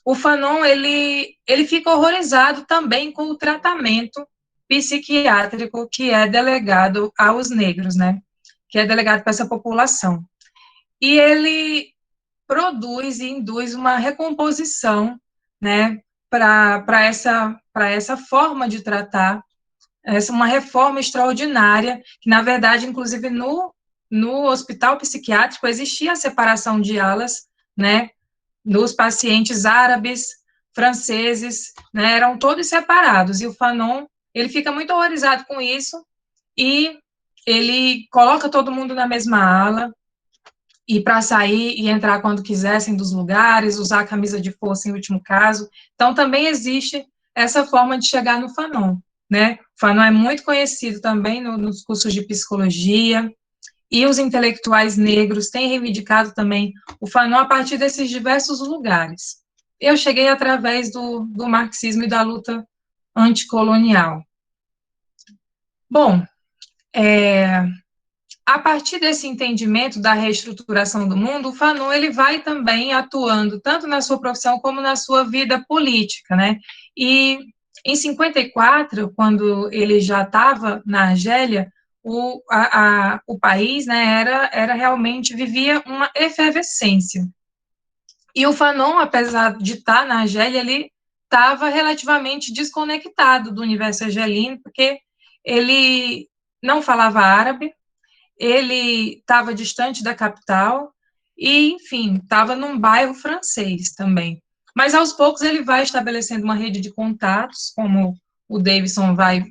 o Fanon, ele fica horrorizado também com o tratamento psiquiátrico que é delegado aos negros, né, que é delegado para essa população. E ele produz e induz uma recomposição, né, para essa forma de tratar, uma reforma extraordinária, que, na verdade, inclusive, no hospital psiquiátrico existia a separação de alas, né, dos pacientes árabes, franceses, né, eram todos separados, e o Fanon, ele fica muito horrorizado com isso, e ele coloca todo mundo na mesma ala, e para sair e entrar quando quisessem dos lugares, usar a camisa de força em último caso. Então, também existe essa forma de chegar no Fanon, né? O Fanon é muito conhecido também nos cursos de psicologia, e os intelectuais negros têm reivindicado também o Fanon a partir desses diversos lugares. Eu cheguei através do marxismo e da luta anticolonial. Bom, a partir desse entendimento da reestruturação do mundo, o Fanon ele vai também atuando tanto na sua profissão como na sua vida política, né? E em 54, quando ele já estava na Argélia, o país, né, era realmente vivia uma efervescência. E o Fanon, apesar de estar na Argélia, ele estava relativamente desconectado do universo argelino, porque ele não falava árabe, ele estava distante da capital e, enfim, estava num bairro francês também. Mas, aos poucos, ele vai estabelecendo uma rede de contatos, como o Davidson vai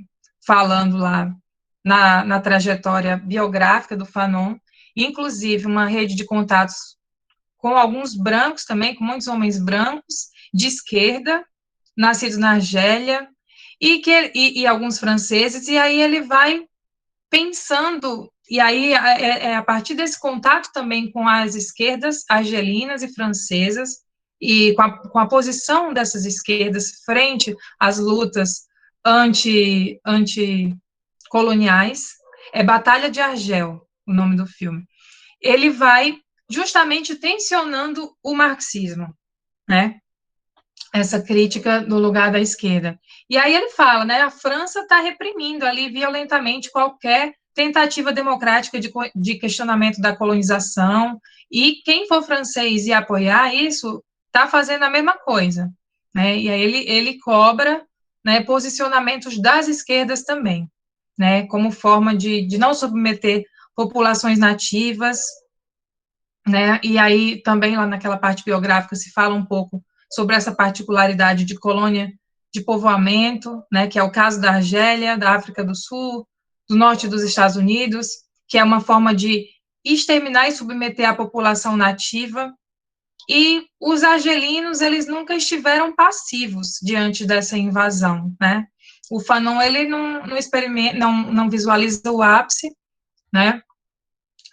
falando lá na trajetória biográfica do Fanon, inclusive uma rede de contatos com alguns brancos também, com muitos homens brancos, de esquerda, nascidos na Argélia, e alguns franceses, e aí ele vai pensando, e aí é a partir desse contato também com as esquerdas argelinas e francesas, e com a posição dessas esquerdas frente às lutas anticoloniais, é Batalha de Argel, o nome do filme. Ele vai justamente tensionando o marxismo, né? Essa crítica do lugar da esquerda. E aí ele fala, né, a França está reprimindo ali violentamente qualquer tentativa democrática de questionamento da colonização, e quem for francês e apoiar isso, está fazendo a mesma coisa, né, e aí ele cobra, né, posicionamentos das esquerdas também, né, como forma de não submeter populações nativas, né, e aí também lá naquela parte biográfica se fala um pouco sobre essa particularidade de colônia de povoamento, né, que é o caso da Argélia, da África do Sul, do norte dos Estados Unidos, que é uma forma de exterminar e submeter a população nativa, e os argelinos, eles nunca estiveram passivos diante dessa invasão, né. O Fanon, ele não experimenta, não visualiza o ápice, né,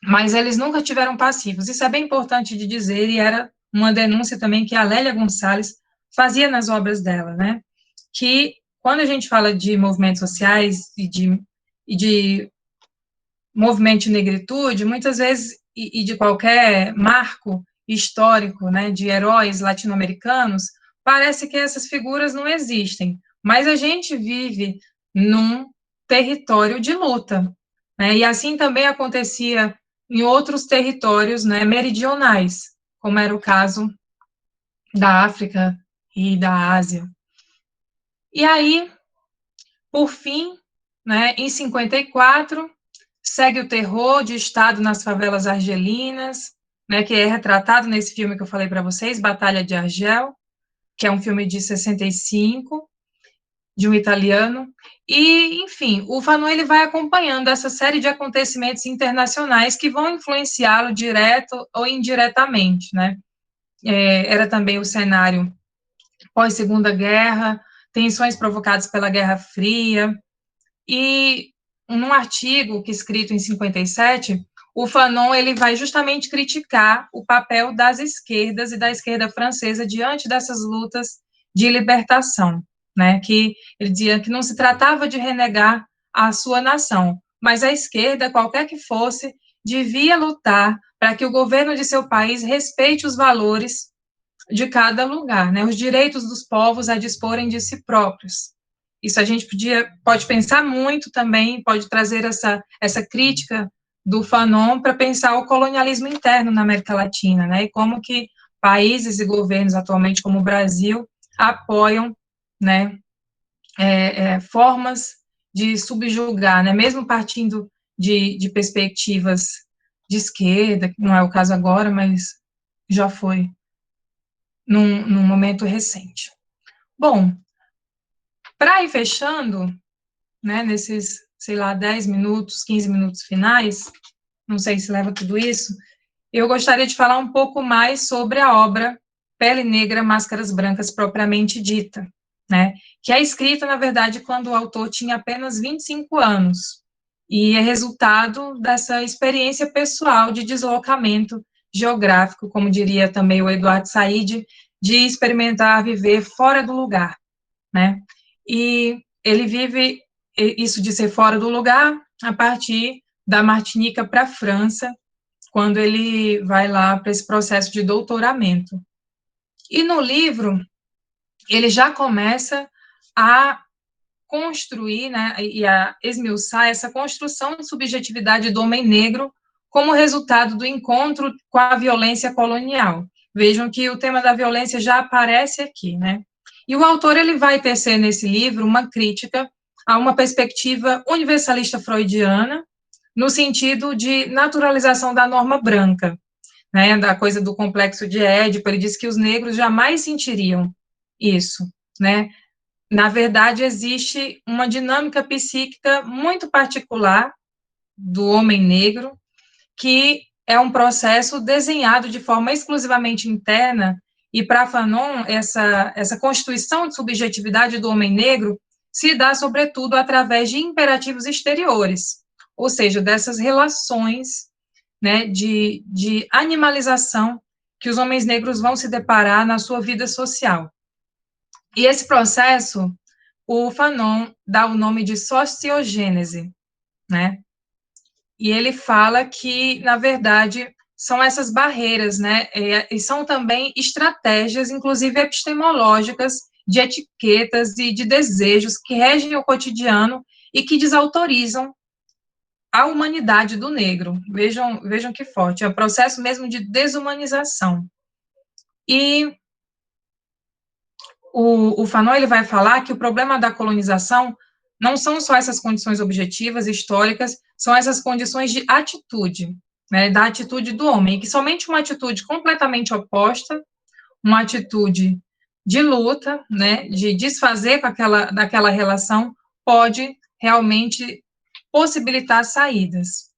mas eles nunca tiveram passivos. Isso é bem importante de dizer, e era uma denúncia também que a Lélia Gonçalves fazia nas obras dela, né? Que quando a gente fala de movimentos sociais e de movimento de negritude, muitas vezes, e de qualquer marco histórico, né, de heróis latino-americanos, parece que essas figuras não existem, mas a gente vive num território de luta, né, e assim também acontecia em outros territórios, né, meridionais, como era o caso da África e da Ásia. E aí, por fim, né, em 54, segue o terror de Estado nas favelas argelinas, né, que é retratado nesse filme que eu falei para vocês, Batalha de Argel, que é um filme de 65, de um italiano, e, enfim, o Fanon ele vai acompanhando essa série de acontecimentos internacionais que vão influenciá-lo direto ou indiretamente, né? Era também o cenário pós-Segunda Guerra, tensões provocadas pela Guerra Fria, e num artigo que escrito em 57, o Fanon ele vai justamente criticar o papel das esquerdas e da esquerda francesa diante dessas lutas de libertação, né, que ele dizia que não se tratava de renegar a sua nação, mas a esquerda, qualquer que fosse, devia lutar para que o governo de seu país respeite os valores de cada lugar, né, os direitos dos povos a disporem de si próprios. Isso a gente pode pensar muito também, pode trazer essa crítica do Fanon para pensar o colonialismo interno na América Latina, né, e como que países e governos atualmente, como o Brasil, apoiam, né, formas de subjugar, né, mesmo partindo de perspectivas de esquerda, que não é o caso agora, mas já foi num momento recente. Bom, para ir fechando, né, nesses, sei lá, 10 minutos, 15 minutos finais, não sei se leva tudo isso, eu gostaria de falar um pouco mais sobre a obra Pele Negra, Máscaras Brancas, propriamente dita, né, que é escrita, na verdade, quando o autor tinha apenas 25 anos, e é resultado dessa experiência pessoal de deslocamento geográfico, como diria também o Eduardo Said, de experimentar viver fora do lugar, né, e ele vive isso de ser fora do lugar a partir da Martinica para a França, quando ele vai lá para esse processo de doutoramento. E no livro, ele já começa a construir, né, e a esmiuçar essa construção de subjetividade do homem negro como resultado do encontro com a violência colonial. Vejam que o tema da violência já aparece aqui, né? E o autor ele vai tecer nesse livro uma crítica a uma perspectiva universalista freudiana, no sentido de naturalização da norma branca, né, da coisa do complexo de Édipo. Ele diz que os negros jamais sentiriam isso, né? Na verdade, existe uma dinâmica psíquica muito particular do homem negro, que é um processo desenhado de forma exclusivamente interna, e para Fanon, essa constituição de subjetividade do homem negro se dá, sobretudo, através de imperativos exteriores, ou seja, dessas relações, né, de animalização que os homens negros vão se deparar na sua vida social. E esse processo, o Fanon dá o nome de sociogênese, né? E ele fala que, na verdade, são essas barreiras, né? E são também estratégias, inclusive epistemológicas, de etiquetas e de desejos que regem o cotidiano e que desautorizam a humanidade do negro. Vejam que forte, é um processo mesmo de desumanização. E o Fanon ele vai falar que o problema da colonização não são só essas condições objetivas, históricas, são essas condições de atitude, né, da atitude do homem, que somente uma atitude completamente oposta, uma atitude de luta, né, de desfazer daquela relação, pode realmente possibilitar saídas.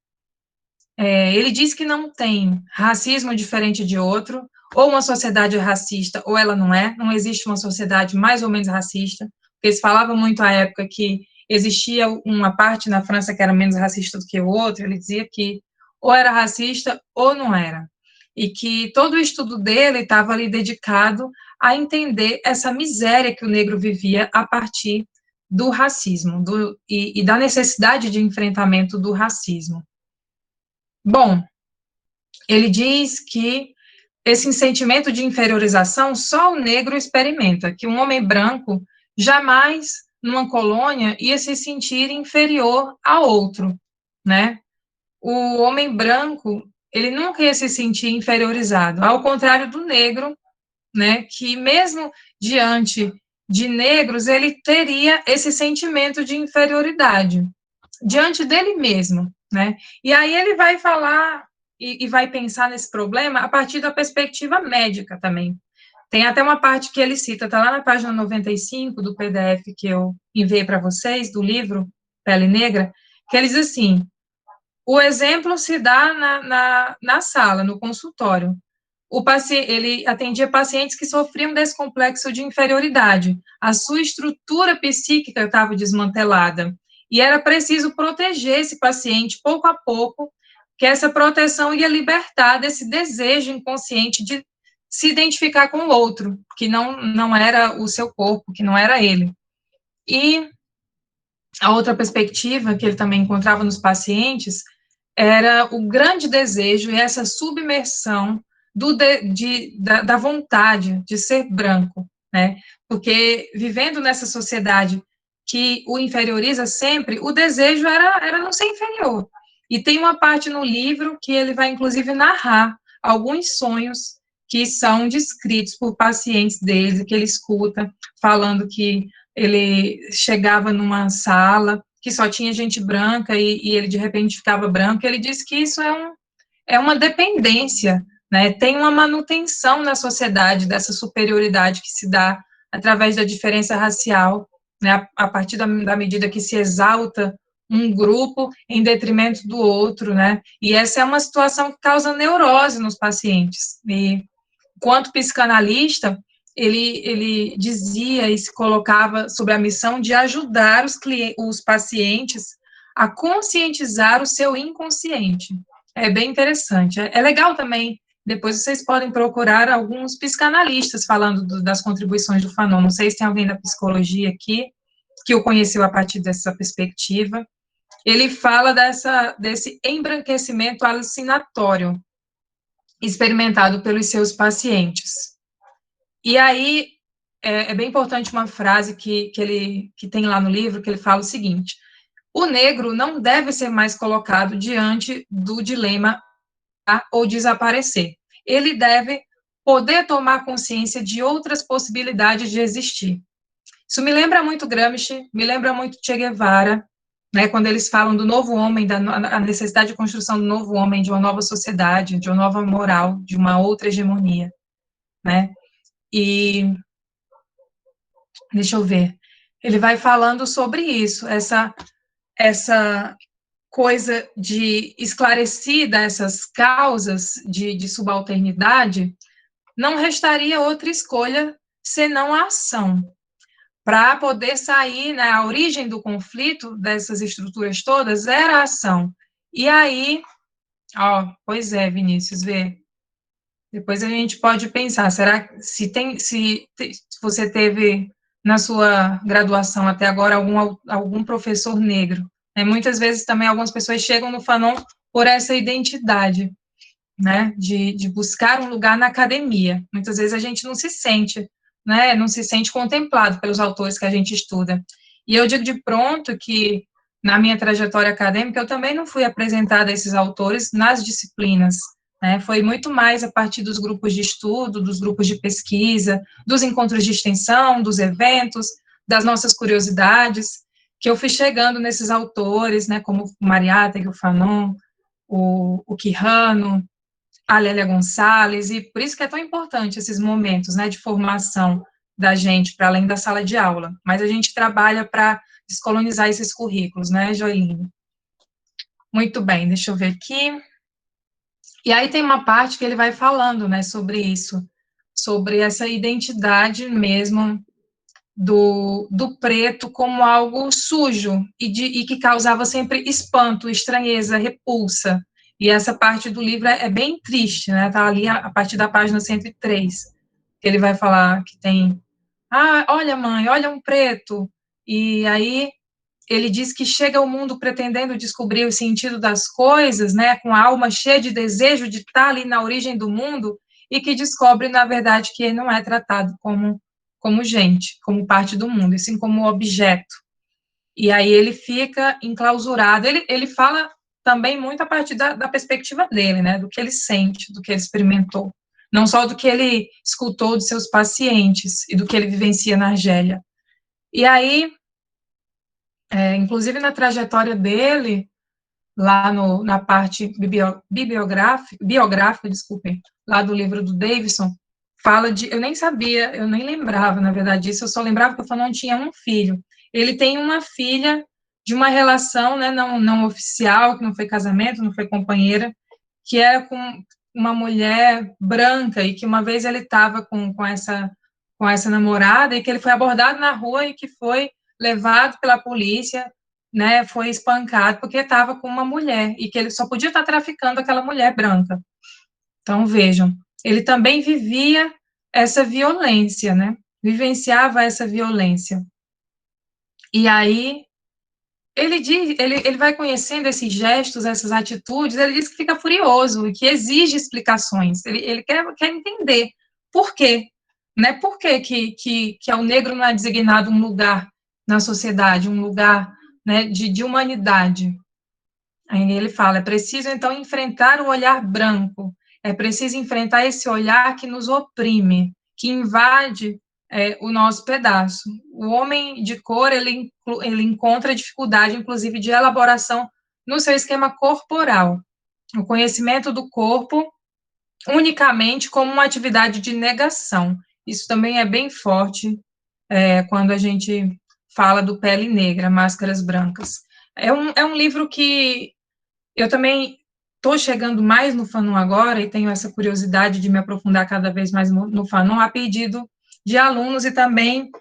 Ele diz que não tem racismo diferente de outro, ou uma sociedade racista, ou ela não existe uma sociedade mais ou menos racista, porque eles falavam muito à época que existia uma parte na França que era menos racista do que o outro. Ele dizia que ou era racista ou não era, e que todo o estudo dele estava ali dedicado a entender essa miséria que o negro vivia a partir do racismo, e da necessidade de enfrentamento do racismo. Bom, ele diz que esse sentimento de inferiorização só o negro experimenta, que um homem branco jamais, numa colônia, ia se sentir inferior a outro, né? O homem branco, ele nunca ia se sentir inferiorizado, ao contrário do negro, né, que mesmo diante de negros, ele teria esse sentimento de inferioridade, diante dele mesmo, né? E aí ele vai falar e vai pensar nesse problema a partir da perspectiva médica também. Tem até uma parte que ele cita, está lá na página 95 do PDF que eu enviei para vocês, do livro Pele Negra, que ele diz assim: o exemplo se dá na sala, no consultório. Ele atendia pacientes que sofriam desse complexo de inferioridade. A sua estrutura psíquica estava desmantelada. E era preciso proteger esse paciente, pouco a pouco, que essa proteção ia libertar desse desejo inconsciente de se identificar com o outro, que não era o seu corpo, que não era ele. E a outra perspectiva que ele também encontrava nos pacientes era o grande desejo e essa submersão da vontade de ser branco, né? Porque vivendo nessa sociedade que o inferioriza sempre, o desejo era não ser inferior. E tem uma parte no livro que ele vai, inclusive, narrar alguns sonhos que são descritos por pacientes dele, que ele escuta, falando que ele chegava numa sala que só tinha gente branca e ele, de repente, ficava branco. Ele disse que isso é uma dependência, né? Tem uma manutenção na sociedade dessa superioridade que se dá através da diferença racial, né? A partir da medida que se exalta um grupo em detrimento do outro, né? E essa é uma situação que causa neurose nos pacientes. E, enquanto psicanalista, ele dizia e se colocava sob a missão de ajudar os pacientes a conscientizar o seu inconsciente. É bem interessante. É legal também, depois vocês podem procurar alguns psicanalistas falando das contribuições do Fanon. Não sei se tem alguém da psicologia aqui que o conheceu a partir dessa perspectiva. Ele fala desse embranquecimento alucinatório experimentado pelos seus pacientes. E aí, é bem importante uma frase que tem lá no livro, que ele fala o seguinte: o negro não deve ser mais colocado diante do dilema ou desaparecer. Ele deve poder tomar consciência de outras possibilidades de existir. Isso me lembra muito Gramsci, me lembra muito Che Guevara, né, quando eles falam do novo homem, a necessidade de construção do novo homem, de uma nova sociedade, de uma nova moral, de uma outra hegemonia, né? E deixa eu ver, ele vai falando sobre isso, essa coisa de esclarecida essas causas de subalternidade, não restaria outra escolha senão a ação. Para poder sair, né, a origem do conflito dessas estruturas todas era a ação. E aí, pois é, Vinícius, vê. Depois a gente pode pensar, será que se você teve na sua graduação até agora algum professor negro? Né? Muitas vezes também algumas pessoas chegam no Fanon por essa identidade, né, de buscar um lugar na academia. Muitas vezes a gente não se sente, né, não se sente contemplado pelos autores que a gente estuda. E eu digo de pronto que, na minha trajetória acadêmica, eu também não fui apresentada a esses autores nas disciplinas, né, foi muito mais a partir dos grupos de estudo, dos grupos de pesquisa, dos encontros de extensão, dos eventos, das nossas curiosidades, que eu fui chegando nesses autores, né, como o Mariátegui, o Fanon, o Quijano, a Lélia Gonçalves, e por isso que é tão importante esses momentos, né, de formação da gente, para além da sala de aula, mas a gente trabalha para descolonizar esses currículos, né, Joeline? Muito bem, deixa eu ver aqui. E aí tem uma parte que ele vai falando, né, sobre isso, sobre essa identidade mesmo do preto como algo sujo e que causava sempre espanto, estranheza, repulsa. E essa parte do livro é bem triste, né? Tá ali a partir da página 103, que ele vai falar que tem, olha mãe, olha um preto. E aí ele diz que chega ao mundo pretendendo descobrir o sentido das coisas, né, com a alma cheia de desejo de estar ali na origem do mundo, e que descobre, na verdade, que ele não é tratado como gente, como parte do mundo, e sim como objeto. E aí ele fica enclausurado. Ele fala também muito a partir da perspectiva dele, né, do que ele sente, do que ele experimentou, não só do que ele escutou de seus pacientes e do que ele vivencia na Argélia. E aí, inclusive na trajetória dele, lá na parte biográfica, desculpem, lá do livro do Davidson, fala eu nem sabia, eu nem lembrava, na verdade, disso, eu só lembrava que o Fanon tinha um filho. Ele tem uma filha de uma relação, né, não oficial, que não foi casamento, não foi companheira, que era com uma mulher branca, e que uma vez ele estava com essa namorada, e que ele foi abordado na rua e que foi levado pela polícia, né, foi espancado porque estava com uma mulher, e que ele só podia estar traficando aquela mulher branca. Então, vejam, ele também vivia essa violência, né? Vivenciava essa violência. E aí, ele vai conhecendo esses gestos, essas atitudes, ele diz que fica furioso e que exige explicações. Ele quer entender por quê, né? Por que ao negro não é designado um lugar na sociedade, um lugar, né, de humanidade. Aí ele fala, é preciso, então, enfrentar o olhar branco, é preciso enfrentar esse olhar que nos oprime, que invade o nosso pedaço. O homem de cor, ele encontra dificuldade, inclusive, de elaboração no seu esquema corporal. O conhecimento do corpo unicamente como uma atividade de negação. Isso também é bem forte quando a gente fala do Pele Negra, Máscaras Brancas. É um livro que eu também estou chegando mais no Fanon agora e tenho essa curiosidade de me aprofundar cada vez mais no Fanon a pedido de alunos e também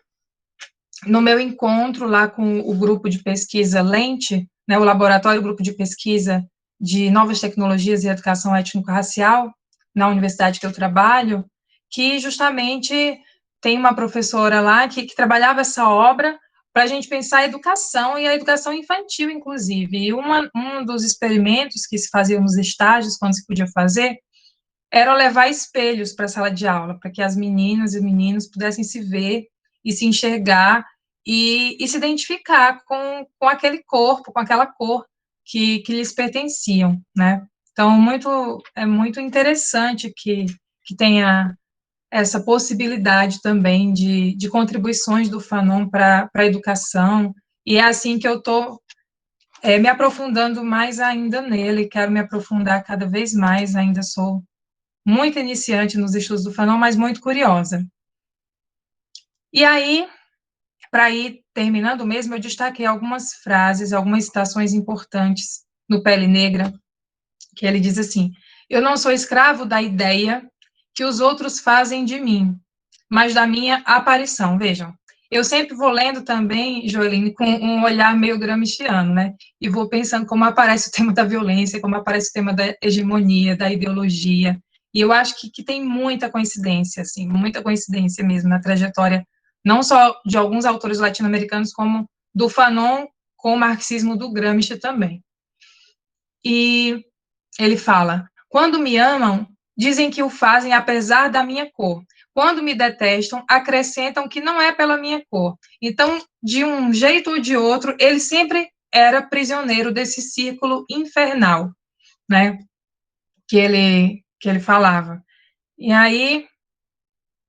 no meu encontro lá com o grupo de pesquisa Lente, né, o laboratório grupo de pesquisa de novas tecnologias e educação étnico-racial na universidade que eu trabalho, que justamente tem uma professora lá que trabalhava essa obra para a gente pensar a educação e a educação infantil, inclusive. E um dos experimentos que se faziam nos estágios, quando se podia fazer, era levar espelhos para a sala de aula, para que as meninas e meninos pudessem se ver e se enxergar e se identificar com aquele corpo, com aquela cor que lhes pertenciam, né? Então, é muito interessante que tenha essa possibilidade também de contribuições do Fanon para a educação, e é assim que eu estou me aprofundando mais ainda nele, quero me aprofundar cada vez mais, ainda sou muito iniciante nos estudos do Fanon, mas muito curiosa. E aí, para ir terminando mesmo, eu destaquei algumas frases, algumas citações importantes no Pele Negra, que ele diz assim: eu não sou escravo da ideia que os outros fazem de mim, mas da minha aparição. Vejam, eu sempre vou lendo também, Joeline, com um olhar meio gramsciano, né? E vou pensando como aparece o tema da violência, como aparece o tema da hegemonia, da ideologia. E eu acho que tem muita coincidência, assim, muita coincidência mesmo na trajetória, não só de alguns autores latino-americanos, como do Fanon com o marxismo do Gramsci também. E ele fala: quando me amam, dizem que o fazem apesar da minha cor. Quando me detestam, acrescentam que não é pela minha cor. Então, de um jeito ou de outro, ele sempre era prisioneiro desse círculo infernal, né? Que ele falava. E aí,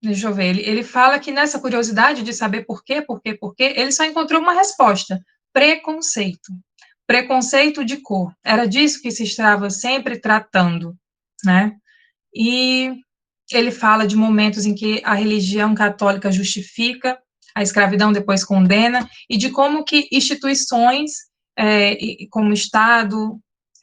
deixa eu ver, ele fala que nessa curiosidade de saber por quê, ele só encontrou uma resposta: preconceito. Preconceito de cor. Era disso que se estava sempre tratando, né? E ele fala de momentos em que a religião católica justifica a escravidão, depois condena, e de como que instituições, como Estado,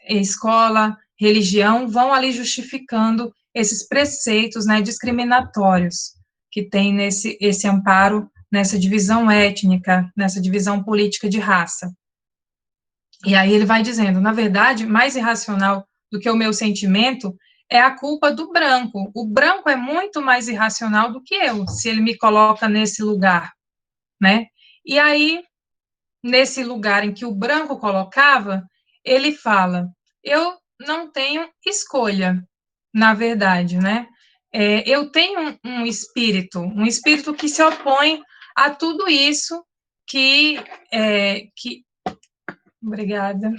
escola, religião, vão ali justificando esses preceitos, né, discriminatórios que tem esse amparo nessa divisão étnica, nessa divisão política de raça. E aí ele vai dizendo, na verdade, mais irracional do que o meu sentimento é a culpa do branco. O branco é muito mais irracional do que eu, se ele me coloca nesse lugar, né? E aí, nesse lugar em que o branco colocava, ele fala, eu não tenho escolha, na verdade, né? Eu tenho um espírito que se opõe a tudo isso que obrigada.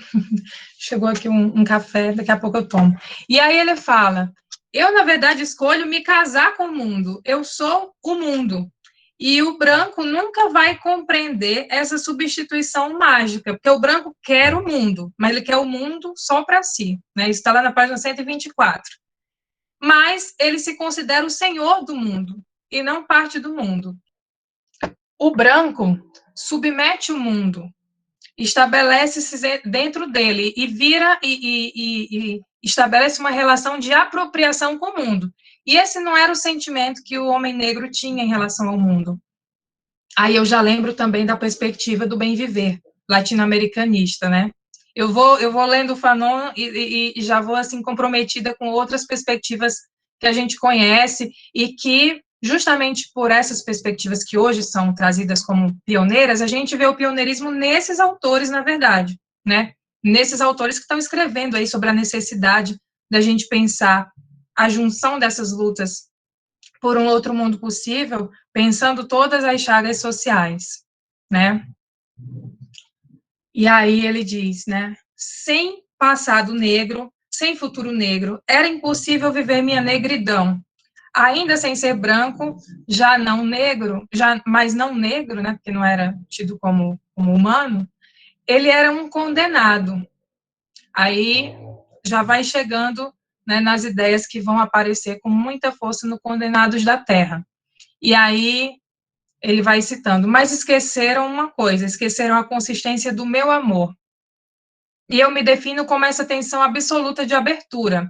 Chegou aqui um café, daqui a pouco eu tomo. E aí ele fala: eu, na verdade, escolho me casar com o mundo. Eu sou o mundo. E o branco nunca vai compreender essa substituição mágica, porque o branco quer o mundo, mas ele quer o mundo só para si. Né? Isso está lá na página 124. Mas ele se considera o senhor do mundo e não parte do mundo. O branco submete o mundo, estabelece-se dentro dele e vira e estabelece uma relação de apropriação com o mundo. E esse não era o sentimento que o homem negro tinha em relação ao mundo. Aí eu já lembro também da perspectiva do bem viver latino-americanista, né? Eu vou lendo o Fanon e já vou assim comprometida com outras perspectivas que a gente conhece e que, justamente por essas perspectivas que hoje são trazidas como pioneiras, a gente vê o pioneirismo nesses autores, na verdade, né? Nesses autores que estão escrevendo aí sobre a necessidade da gente pensar a junção dessas lutas por um outro mundo possível, pensando todas as chagas sociais, né? E aí ele diz, né? Sem passado negro, sem futuro negro, era impossível viver minha negridão. Ainda sem ser branco, já não negro, mas não negro, né? Porque não era tido como humano, ele era um condenado. Aí já vai chegando, né, nas ideias que vão aparecer com muita força no Condenados da Terra. E aí ele vai citando, mas esqueceram uma coisa, esqueceram a consistência do meu amor. E eu me defino como essa tensão absoluta de abertura.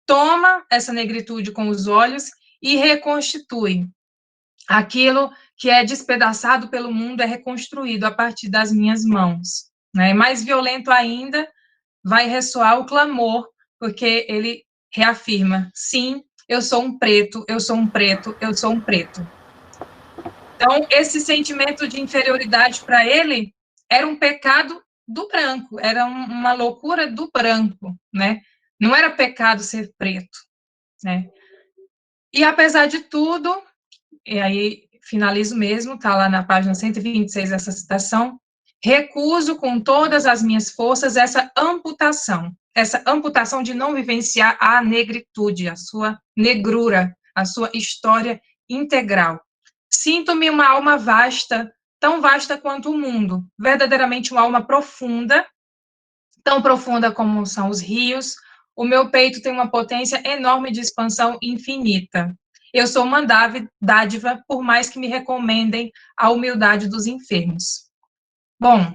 Toma essa negritude com os olhos e reconstitui. Aquilo que é despedaçado pelo mundo é reconstruído a partir das minhas mãos. Né? Mais violento ainda, vai ressoar o clamor, porque ele reafirma, sim, eu sou um preto, eu sou um preto, eu sou um preto. Então, esse sentimento de inferioridade para ele era um pecado do branco, era uma loucura do branco, né? Não era pecado ser preto, né? E apesar de tudo, e aí finalizo mesmo, está lá na página 126 essa citação, recuso com todas as minhas forças essa amputação de não vivenciar a negritude, a sua negrura, a sua história integral. Sinto-me uma alma vasta, tão vasta quanto o mundo, verdadeiramente uma alma profunda, tão profunda como são os rios. O meu peito tem uma potência enorme de expansão infinita. Eu sou uma dádiva, por mais que me recomendem a humildade dos enfermos. Bom,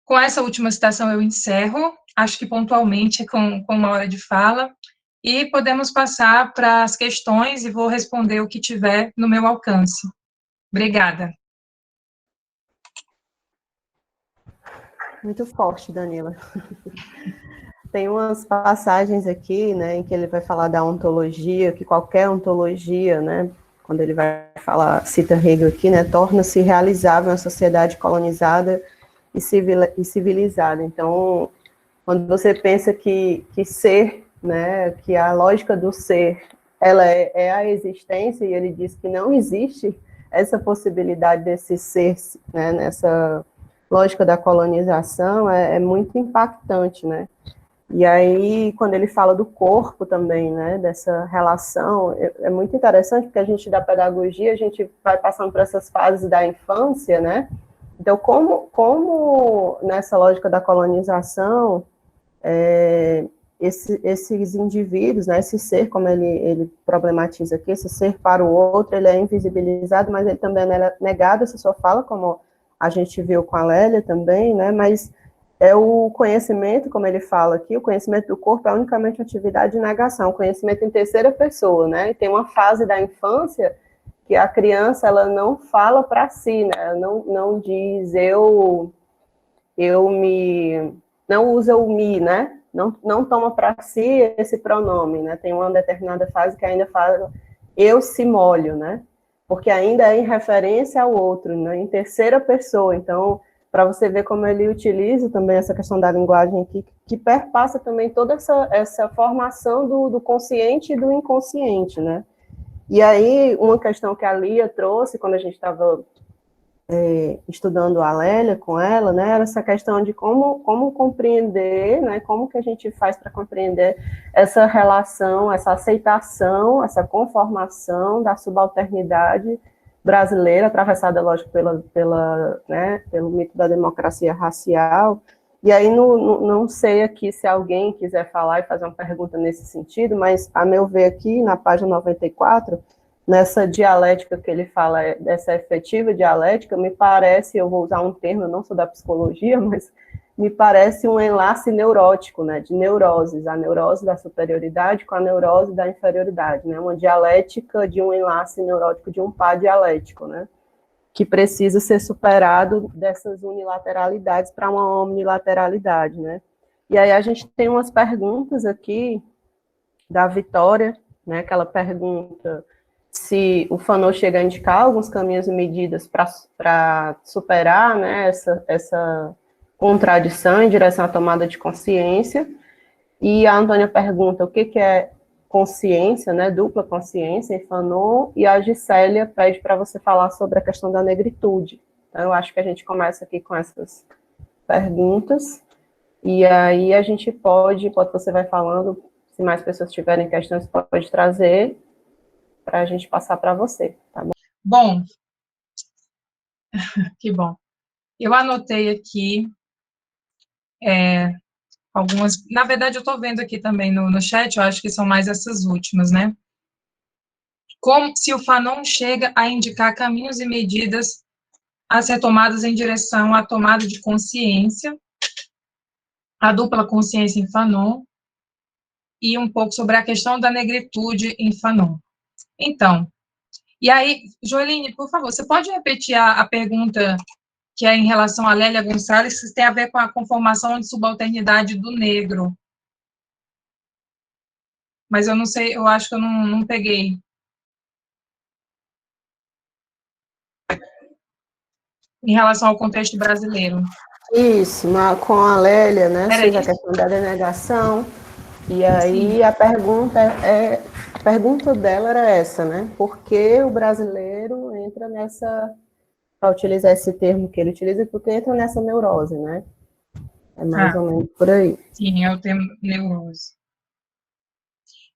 com essa última citação eu encerro, acho que pontualmente com uma hora de fala, e podemos passar para as questões e vou responder o que tiver no meu alcance. Obrigada. Muito forte, Danila. Tem umas passagens aqui, né, em que ele vai falar da ontologia, que qualquer ontologia, né, quando ele vai falar, cita Hegel aqui, né, torna-se realizável uma sociedade colonizada e civilizada. Então, quando você pensa que ser, né, que a lógica do ser, ela é a existência, e ele diz que não existe essa possibilidade desse ser, né, nessa lógica da colonização, é muito impactante, né? E aí, quando ele fala do corpo também, né, dessa relação, é muito interessante, porque a gente, da pedagogia, a gente vai passando por essas fases da infância, né? Então, como nessa lógica da colonização, esses indivíduos, né, esse ser, como ele problematiza aqui, esse ser para o outro, ele é invisibilizado, mas ele também é negado, essa sua fala, como a gente viu com a Lélia também, né, mas é o conhecimento, como ele fala aqui, o conhecimento do corpo é unicamente atividade de negação, conhecimento em terceira pessoa, né, e tem uma fase da infância que a criança, ela não fala para si, né, ela não diz não usa o me, né, não toma para si esse pronome, né, tem uma determinada fase que ainda fala eu se molho, né, porque ainda é em referência ao outro, né, em terceira pessoa, então para você ver como ele utiliza também essa questão da linguagem aqui, que perpassa também toda essa formação do consciente e do inconsciente, né? E aí, uma questão que a Lia trouxe, quando a gente estava estudando a Lélia com ela, né, era essa questão de como compreender, né, como que a gente faz para compreender essa relação, essa aceitação, essa conformação da subalternidade brasileira, atravessada, lógico, pelo mito da democracia racial. E aí não sei aqui se alguém quiser falar e fazer uma pergunta nesse sentido, mas, a meu ver aqui, na página 94, nessa dialética que ele fala, dessa efetiva dialética, me parece, eu vou usar um termo, eu não sou da psicologia, mas me parece um enlace neurótico, né, de neuroses, a neurose da superioridade com a neurose da inferioridade, né, uma dialética de um enlace neurótico, de um par dialético, né, que precisa ser superado dessas unilateralidades para uma omnilateralidade, né. E aí a gente tem umas perguntas aqui da Vitória, né, que ela pergunta se o Fanon chega a indicar alguns caminhos e medidas para superar, né, essa contradição em direção à tomada de consciência. E a Antônia pergunta o que é consciência, né, dupla consciência em Fanon, e a Gisélia pede para você falar sobre a questão da negritude. Então, eu acho que a gente começa aqui com essas perguntas, e aí a gente pode, enquanto você vai falando, se mais pessoas tiverem questões, pode trazer para a gente passar para você, tá bom? Bom, que bom. Eu anotei aqui algumas, na verdade eu estou vendo aqui também no chat, eu acho que são mais essas últimas, né? Como se o Fanon chega a indicar caminhos e medidas a ser tomadas em direção à tomada de consciência, a dupla consciência em Fanon, e um pouco sobre a questão da negritude em Fanon. Então, e aí, Joeline, por favor, você pode repetir a pergunta que é em relação a Lélia Gonçalves, que tem a ver com a conformação de subalternidade do negro. Mas eu não sei, eu acho que eu não peguei. Em relação ao contexto brasileiro. Isso, com a Lélia, né, Era seja isso? a questão da denegação, e aí a pergunta dela era essa, né, por que o brasileiro entra nessa, para utilizar esse termo que ele utiliza, porque entra nessa neurose, né, é mais ou menos por aí. Sim, é o termo neurose.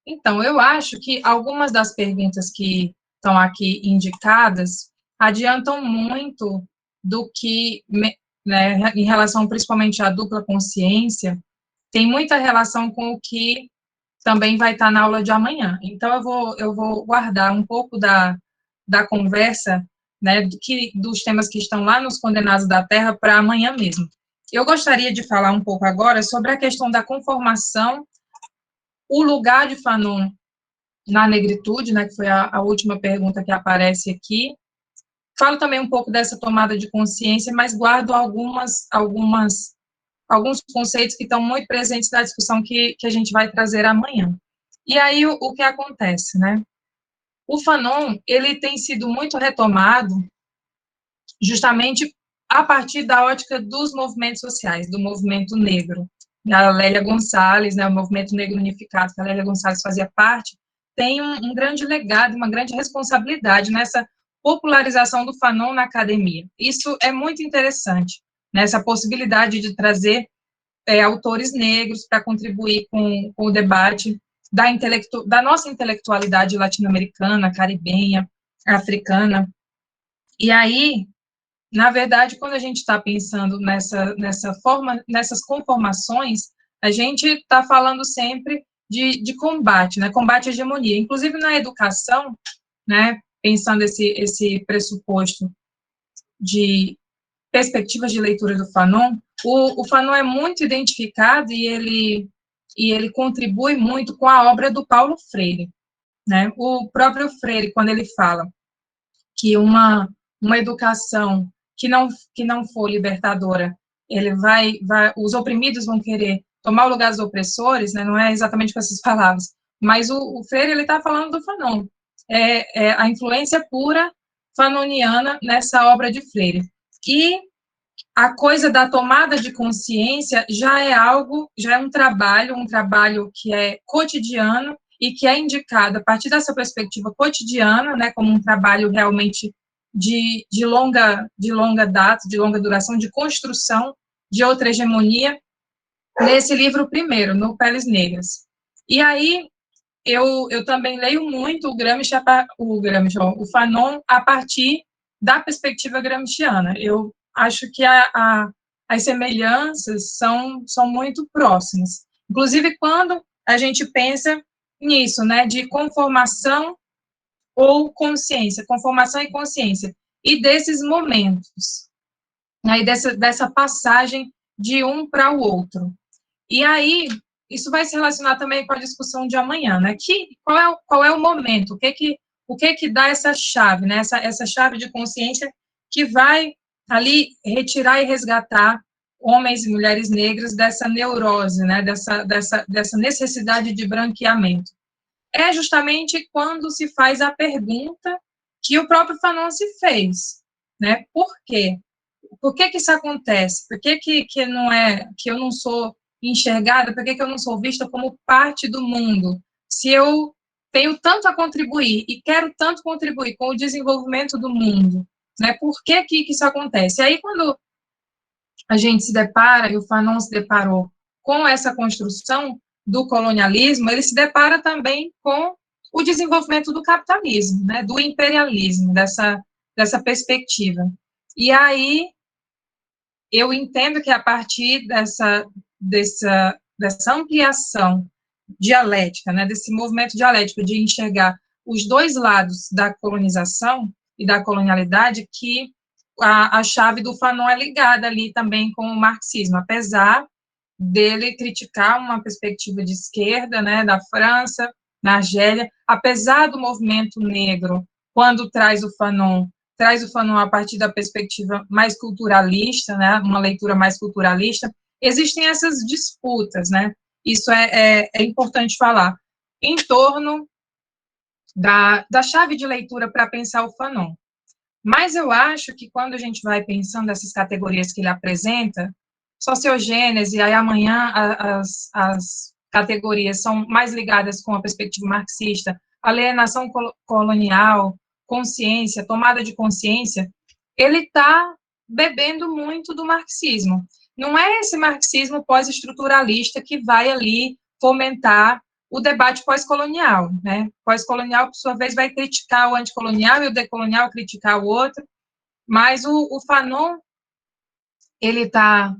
Então, eu acho que algumas das perguntas que estão aqui indicadas adiantam muito do que, né, em relação principalmente à dupla consciência, tem muita relação com o que também vai estar na aula de amanhã. Então, eu vou guardar um pouco da conversa, né, dos temas que estão lá nos Condenados da Terra para amanhã mesmo. Eu gostaria de falar um pouco agora sobre a questão da conformação, o lugar de Fanon na negritude, né, que foi a última pergunta que aparece aqui. Falo também um pouco dessa tomada de consciência, mas guardo alguns conceitos que estão muito presentes na discussão que a gente vai trazer amanhã. E aí, o que acontece, né? O Fanon, ele tem sido muito retomado justamente a partir da ótica dos movimentos sociais, do movimento negro. A Lélia Gonçalves, né, o movimento negro unificado, que a Lélia Gonçalves fazia parte, tem um grande legado, uma grande responsabilidade nessa popularização do Fanon na academia. Isso é muito interessante, né, essa possibilidade de trazer autores negros para contribuir com o debate da nossa intelectualidade latino-americana, caribenha, africana. E aí, na verdade, quando a gente está pensando nessas conformações, a gente está falando sempre de combate, né? Combate à hegemonia. Inclusive na educação, né? Pensando esse pressuposto de perspectivas de leitura do Fanon, o Fanon é muito identificado e ele contribui muito com a obra do Paulo Freire, né? O próprio Freire, quando ele fala que uma educação que não for libertadora, ele os oprimidos vão querer tomar o lugar dos opressores, né? Não é exatamente com essas palavras, mas o Freire ele está falando do Fanon, é a influência pura fanoniana nessa obra de Freire. E a coisa da tomada de consciência já é um trabalho que é cotidiano e que é indicado a partir dessa perspectiva cotidiana, né, como um trabalho realmente de longa data, de longa duração, de construção de outra hegemonia, nesse livro primeiro, no Peles Negras. E aí, eu também leio muito o Gramsci, o Fanon, a partir da perspectiva gramsciana. Eu acho que as semelhanças são muito próximas. Inclusive, quando a gente pensa nisso, né, de conformação ou consciência, conformação e consciência, e desses momentos, né, e dessa passagem de um para o outro. E aí, isso vai se relacionar também com a discussão de amanhã, né? Qual é o momento? O que dá essa chave, né? Essa chave de consciência que vai ali retirar e resgatar homens e mulheres negras dessa neurose, né? Dessa necessidade de branqueamento. é justamente quando se faz a pergunta que o próprio Fanon se fez, né? Por quê? Por que isso acontece? Por que não é, que eu não sou enxergada? Por que eu não sou vista como parte do mundo? Se eu tenho tanto a contribuir e quero tanto contribuir com o desenvolvimento do mundo, né? Por que isso acontece? E aí, quando a gente se depara, e o Fanon se deparou com essa construção do colonialismo, ele se depara também com o desenvolvimento do capitalismo, né, do imperialismo, dessa perspectiva. E aí, eu entendo que a partir dessa ampliação dialética, né, desse movimento dialético de enxergar os dois lados da colonização e da colonialidade, que a chave do Fanon é ligada ali também com o marxismo, apesar dele criticar uma perspectiva de esquerda, né, da França, na Argélia, apesar do movimento negro, quando traz o Fanon a partir da perspectiva mais culturalista, né, uma leitura mais culturalista, existem essas disputas, né, isso é importante falar, em torno da chave de leitura para pensar o Fanon. Mas eu acho que quando a gente vai pensando essas categorias que ele apresenta, sociogênese, aí amanhã as categorias são mais ligadas com a perspectiva marxista, alienação colonial, consciência, tomada de consciência, ele está bebendo muito do marxismo. Não é esse marxismo pós-estruturalista que vai ali fomentar o debate pós-colonial, né? Pós-colonial, por sua vez, vai criticar o anticolonial e o decolonial criticar o outro, mas o Fanon, ele está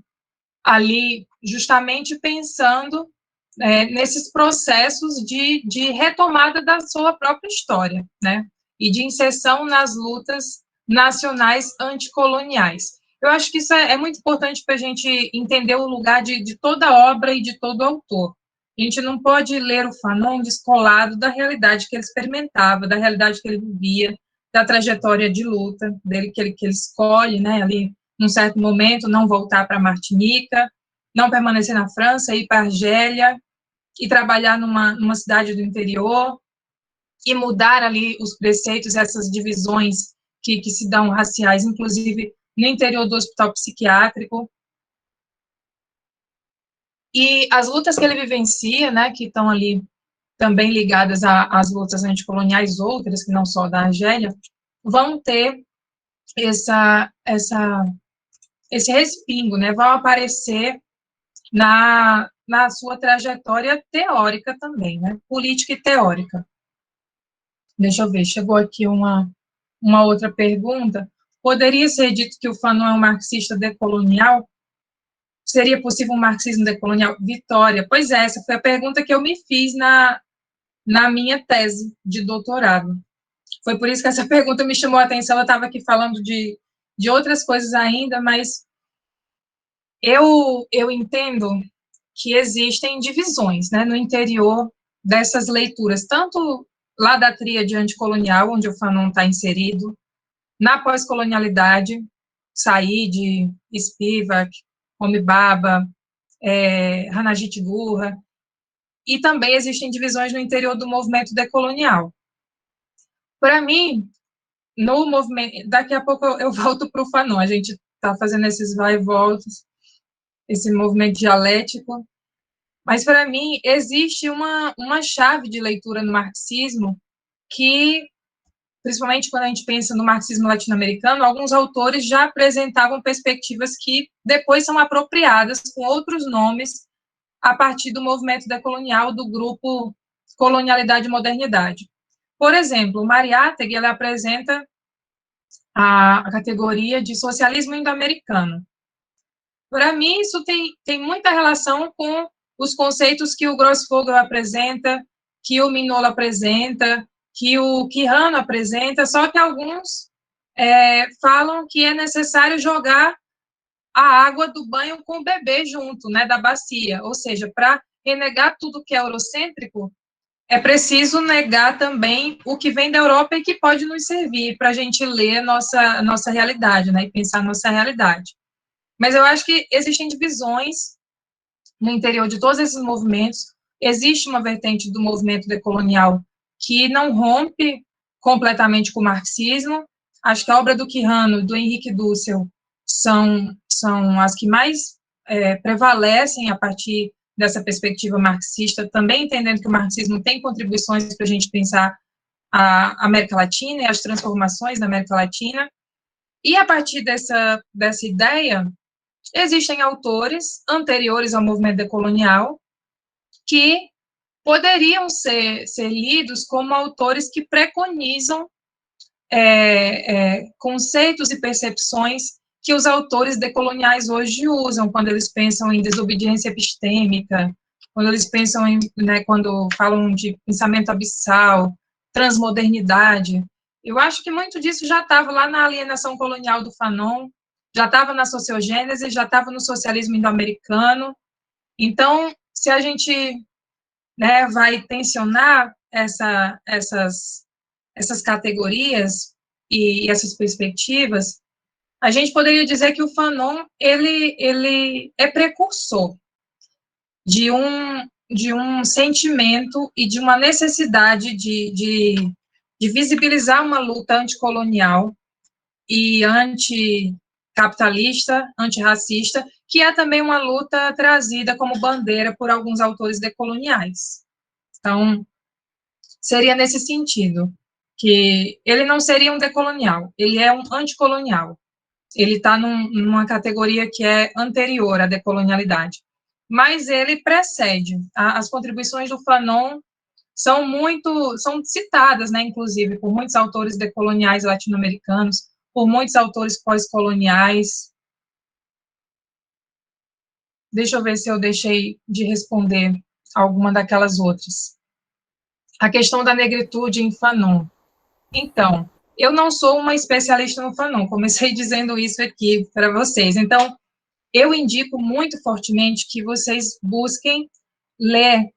ali justamente pensando nesses processos de retomada da sua própria história, né? E de inserção nas lutas nacionais anticoloniais. Eu acho que isso é muito importante para a gente entender o lugar de toda obra e de todo autor. A gente não pode ler o Fanon descolado da realidade que ele experimentava, da realidade que ele vivia, da trajetória de luta dele, que ele escolhe, né, ali, num certo momento, não voltar para Martinica, não permanecer na França, ir para a Argélia e trabalhar numa cidade do interior e mudar ali os preceitos, essas divisões que se dão raciais, inclusive no interior do hospital psiquiátrico. E as lutas que ele vivencia, né, que estão ali também ligadas às lutas anticoloniais outras, que não só da Argélia, vão ter esse respingo, né, vão aparecer na sua trajetória teórica também, né, política e teórica. Deixa eu ver, chegou aqui uma outra pergunta. Poderia ser dito que o Fanon é um marxista decolonial? Seria possível um marxismo decolonial? Vitória, pois é, essa foi a pergunta que eu me fiz na minha tese de doutorado. Foi por isso que essa pergunta me chamou a atenção, eu estava aqui falando de outras coisas ainda, mas eu entendo que existem divisões, né, no interior dessas leituras, tanto lá da tríade anticolonial, onde o Fanon está inserido, na pós-colonialidade, Said, Spivak, Homi Bhabha, Ranajit Gurra, e também existem divisões no interior do movimento decolonial. Para mim, no movimento, daqui a pouco eu volto para o Fanon, a gente está fazendo esses vai e voltas, esse movimento dialético, mas para mim existe uma chave de leitura no marxismo que, principalmente quando a gente pensa no marxismo latino-americano, alguns autores já apresentavam perspectivas que depois são apropriadas com outros nomes a partir do movimento decolonial do grupo Colonialidade e Modernidade. Por exemplo, o Mariátegui, ele apresenta a categoria de socialismo indo-americano. Para mim, isso tem muita relação com os conceitos que o Grossfogel apresenta, que o Mignola apresenta, que o Quijano apresenta, só que alguns falam que é necessário jogar a água do banho com o bebê junto, né, da bacia, ou seja, para renegar tudo que é eurocêntrico, é preciso negar também o que vem da Europa e que pode nos servir para a gente ler a nossa realidade, né, e pensar a nossa realidade. Mas eu acho que existem divisões no interior de todos esses movimentos. existe uma vertente do movimento decolonial que não rompe completamente com o marxismo. Acho que a obra do Quijano, do Henrique Dussel, são as que mais prevalecem a partir dessa perspectiva marxista, também entendendo que o marxismo tem contribuições para a gente pensar a América Latina e as transformações da América Latina. E a partir dessa ideia, existem autores anteriores ao movimento decolonial que poderiam ser lidos como autores que preconizam conceitos e percepções que os autores decoloniais hoje usam, quando eles pensam em desobediência epistêmica, quando eles pensam quando falam de pensamento abissal, transmodernidade. Eu acho que muito disso já estava lá na alienação colonial do Fanon, já estava na sociogênese, já estava no socialismo indo-americano. Então, se a gente vai tensionar essas categorias e essas perspectivas, a gente poderia dizer que o Fanon ele é precursor de um sentimento e de uma necessidade de visibilizar uma luta anticolonial e anticapitalista, antirracista, que é também uma luta trazida como bandeira por alguns autores decoloniais. Então, seria nesse sentido, que ele não seria um decolonial, ele é um anticolonial. Ele está numa categoria que é anterior à decolonialidade. Mas ele precede. As contribuições do Fanon são citadas, inclusive, por muitos autores decoloniais latino-americanos, por muitos autores pós-coloniais. Deixa eu ver se eu deixei de responder alguma daquelas outras. A questão da negritude em Fanon. Então, eu não sou uma especialista no Fanon, comecei dizendo isso aqui para vocês. Então, eu indico muito fortemente que vocês busquem ler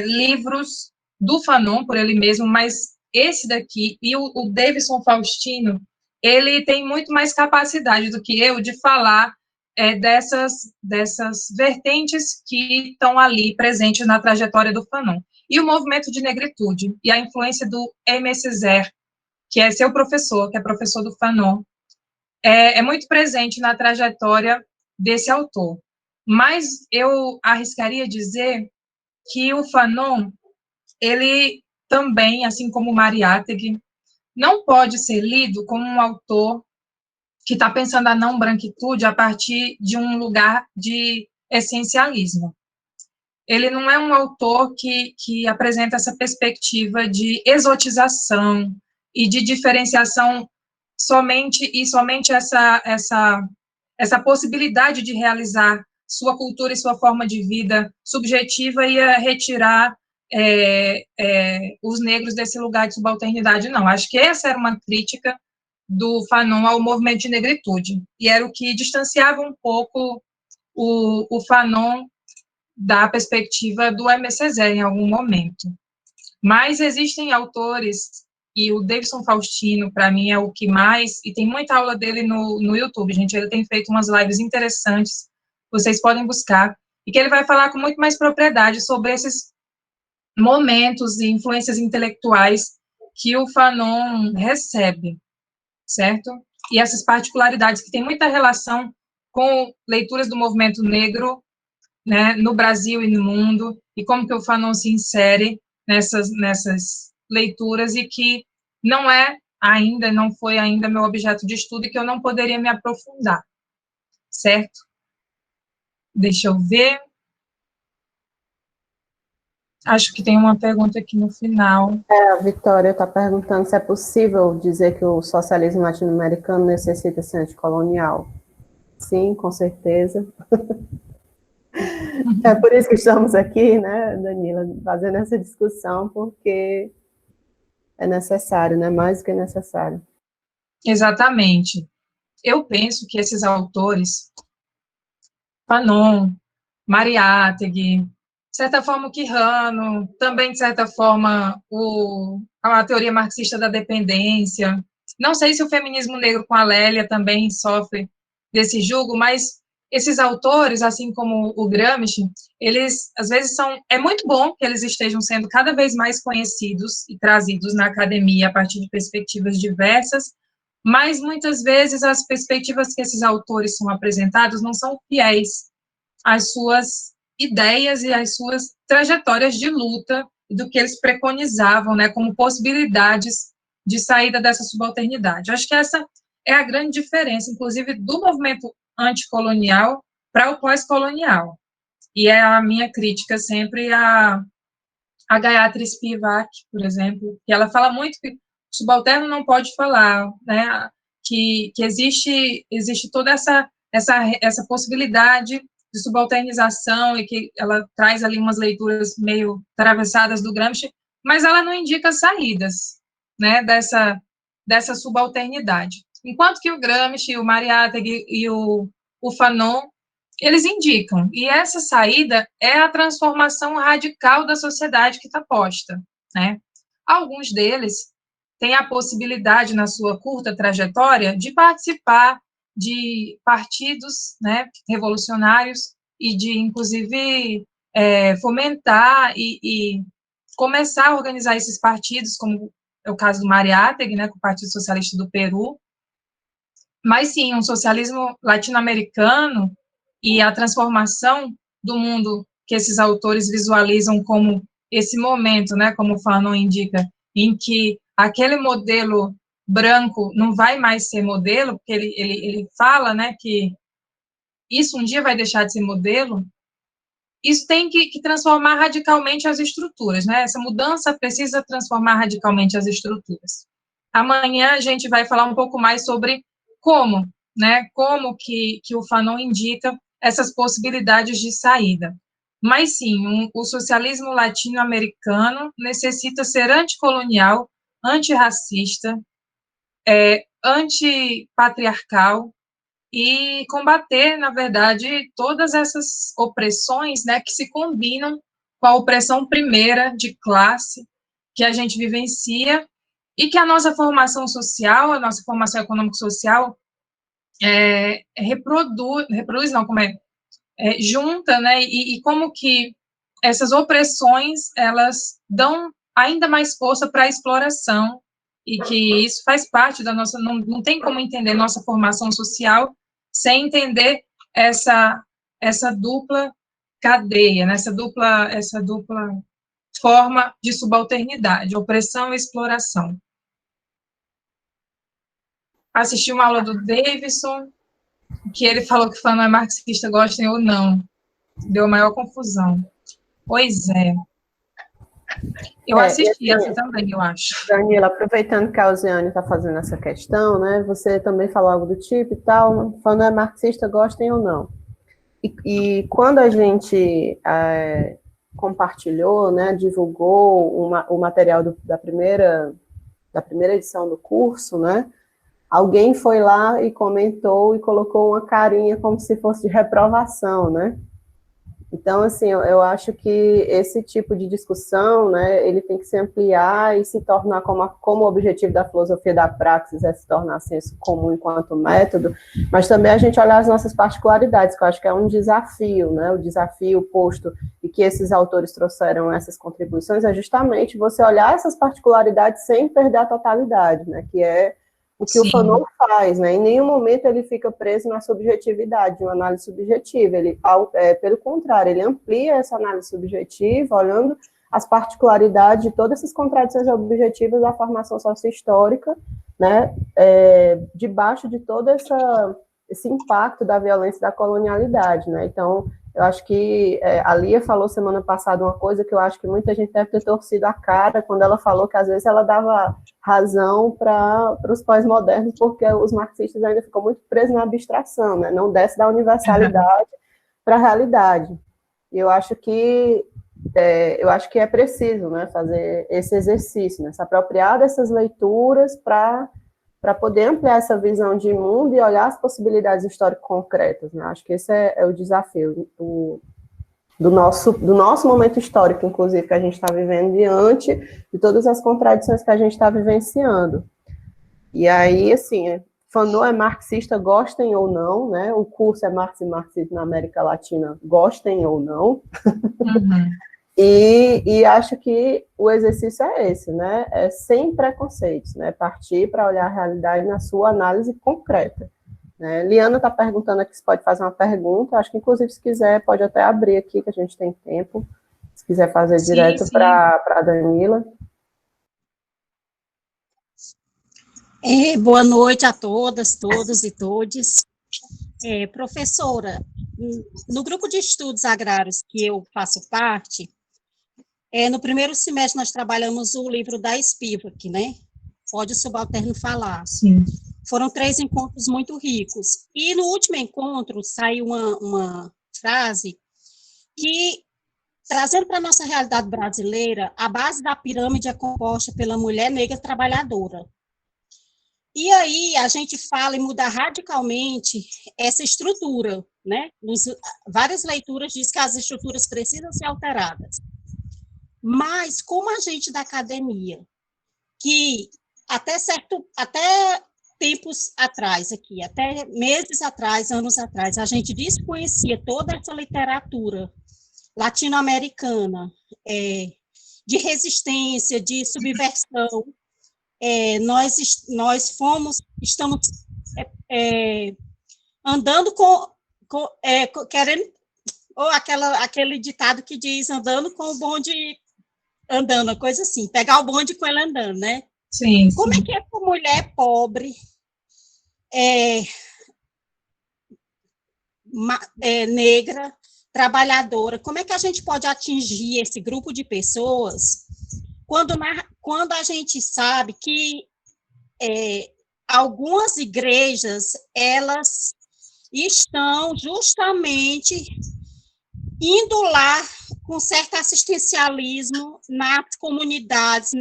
livros do Fanon, por ele mesmo, mas esse daqui, e o Davidson Faustino, ele tem muito mais capacidade do que eu de falar dessas vertentes que estão ali presentes na trajetória do Fanon. E o movimento de negritude, e a influência do Aimé Césaire, que é seu professor, que é professor do Fanon, é muito presente na trajetória desse autor. Mas eu arriscaria dizer que o Fanon, ele também, assim como Mariátegui, não pode ser lido como um autor que está pensando a não branquitude a partir de um lugar de essencialismo. Ele não é um autor que apresenta essa perspectiva de exotização e de diferenciação somente essa possibilidade de realizar sua cultura e sua forma de vida subjetiva ia retirar os negros desse lugar de subalternidade, não. Acho que essa era uma crítica do Fanon ao movimento de negritude, e era o que distanciava um pouco o Fanon da perspectiva do Aimé Césaire em algum momento. Mas existem autores, e o Davidson Faustino, para mim, é o que mais, e tem muita aula dele no YouTube, gente, ele tem feito umas lives interessantes, vocês podem buscar, e que ele vai falar com muito mais propriedade sobre esses momentos e influências intelectuais que o Fanon recebe, certo? E essas particularidades que têm muita relação com leituras do movimento negro, no Brasil e no mundo, e como que o Fanon se insere nessas leituras, e que não foi ainda meu objeto de estudo, e que eu não poderia me aprofundar, certo? Deixa eu ver. Acho que tem uma pergunta aqui no final. A Vitória está perguntando se é possível dizer que o socialismo latino-americano necessita ser anticolonial. Sim, com certeza. É por isso que estamos aqui, né, Danila, fazendo essa discussão, porque é necessário, né, mais do que necessário. Exatamente. Eu penso que esses autores, Fanon, Mariátegui, de certa forma o Quijano, também de certa forma a teoria marxista da dependência, não sei se o feminismo negro com a Lélia também sofre desse julgo, mas esses autores, assim como o Gramsci, eles, às vezes, é muito bom que eles estejam sendo cada vez mais conhecidos e trazidos na academia a partir de perspectivas diversas, mas, muitas vezes, as perspectivas que esses autores são apresentados não são fiéis às suas ideias e às suas trajetórias de luta, do que eles preconizavam, né, como possibilidades de saída dessa subalternidade. Eu acho que essa é a grande diferença, inclusive, do movimento anticolonial para o pós-colonial. E é a minha crítica sempre a Gayatri Spivak, por exemplo, que ela fala muito que o subalterno não pode falar, né, que existe toda essa possibilidade de subalternização, e que ela traz ali umas leituras meio atravessadas do Gramsci, mas ela não indica saídas, né, dessa subalternidade. Enquanto que o Gramsci, o Mariátegui e o Fanon, eles indicam, e essa saída é a transformação radical da sociedade que está posta, né? Alguns deles têm a possibilidade, na sua curta trajetória, de participar de partidos, né, revolucionários, e de, inclusive, fomentar e começar a organizar esses partidos, como é o caso do Mariátegui, né, com o Partido Socialista do Peru. Mas, sim, um socialismo latino-americano e a transformação do mundo que esses autores visualizam como esse momento, né, como o Fanon indica, em que aquele modelo branco não vai mais ser modelo, porque ele fala, né, que isso um dia vai deixar de ser modelo. Isso tem que transformar radicalmente as estruturas, né? Essa mudança precisa transformar radicalmente as estruturas. Amanhã a gente vai falar um pouco mais sobre como, né? Como que o Fanon indica essas possibilidades de saída. Mas sim, o socialismo latino-americano necessita ser anticolonial, antirracista, antipatriarcal, e combater, na verdade, todas essas opressões, né, que se combinam com a opressão primeira de classe que a gente vivencia, e que a nossa formação social, a nossa formação econômico-social reproduz não, como junta, né, e como que essas opressões, elas dão ainda mais força para a exploração, e que isso faz parte da nossa, não tem como entender nossa formação social sem entender essa dupla cadeia, né, essa dupla forma de subalternidade, opressão e exploração. Assisti uma aula do Davidson, que ele falou que fã não é marxista, gostem ou não. Deu maior confusão. Pois é. Eu assisti essa também, eu acho. Danila, aproveitando que a Osiane está fazendo essa questão, né, você também falou algo do tipo e tal, fã não é marxista, gostem ou não. E quando a gente compartilhou, né, divulgou o material da primeira edição do curso, né, alguém foi lá e comentou e colocou uma carinha como se fosse de reprovação, né? Então, assim, eu acho que esse tipo de discussão, né, ele tem que se ampliar e se tornar como o objetivo da filosofia da praxis é se tornar senso comum enquanto método, mas também a gente olhar as nossas particularidades, que eu acho que é um desafio, né, o desafio posto e que esses autores trouxeram essas contribuições é justamente você olhar essas particularidades sem perder a totalidade, né, que é o que Sim. o Fanon faz, né? Em nenhum momento ele fica preso na subjetividade, uma análise subjetiva. Ele, pelo contrário, ele amplia essa análise subjetiva, olhando as particularidades de todas essas contradições objetivas da formação socio-histórica, né? Debaixo de todo esse impacto da violência da colonialidade, né? Então, eu acho que a Lia falou semana passada uma coisa que eu acho que muita gente deve ter torcido a cara quando ela falou que às vezes ela dava razão para os pós-modernos, porque os marxistas ainda ficam muito presos na abstração, né? Não desce da universalidade para a realidade. E eu acho que é preciso, né, fazer esse exercício, né, se apropriar dessas leituras para poder ampliar essa visão de mundo e olhar as possibilidades histórico-concretas, né? Acho que esse é o desafio do nosso momento histórico, inclusive, que a gente está vivendo, diante de todas as contradições que a gente está vivenciando. E aí, assim, Fanon é marxista, gostem ou não, né? O curso é Marx e Marxismo na América Latina, gostem ou não. Uhum. E acho que o exercício é esse, né? É sem preconceitos, né? Partir para olhar a realidade na sua análise concreta. Né? Liana está perguntando aqui se pode fazer uma pergunta. Acho que, inclusive, se quiser, pode até abrir aqui, que a gente tem tempo. Se quiser fazer direto para a Danila. Boa noite a todas, todos e todes. Professora, no grupo de estudos agrários que eu faço parte, no primeiro semestre nós trabalhamos o livro da Spivak, né? Pode o subalterno falar. Sim. Foram 3 encontros muito ricos. E no último encontro saiu uma frase que, trazendo para a nossa realidade brasileira, a base da pirâmide é composta pela mulher negra trabalhadora. E aí a gente fala em mudar radicalmente essa estrutura, né? Várias leituras dizem que as estruturas precisam ser alteradas. Mas como a gente da academia, que até tempos atrás aqui, até meses atrás, anos atrás, a gente desconhecia toda essa literatura latino-americana, de resistência, de subversão, nós estamos andando querendo, ou aquele ditado que diz andando com o bonde andando, uma coisa assim, pegar o bonde com ele andando, né? Sim. Como é que essa mulher pobre, negra, trabalhadora, como é que a gente pode atingir esse grupo de pessoas quando a gente sabe que algumas igrejas, elas estão justamente indo lá com certo assistencialismo nas comunidades,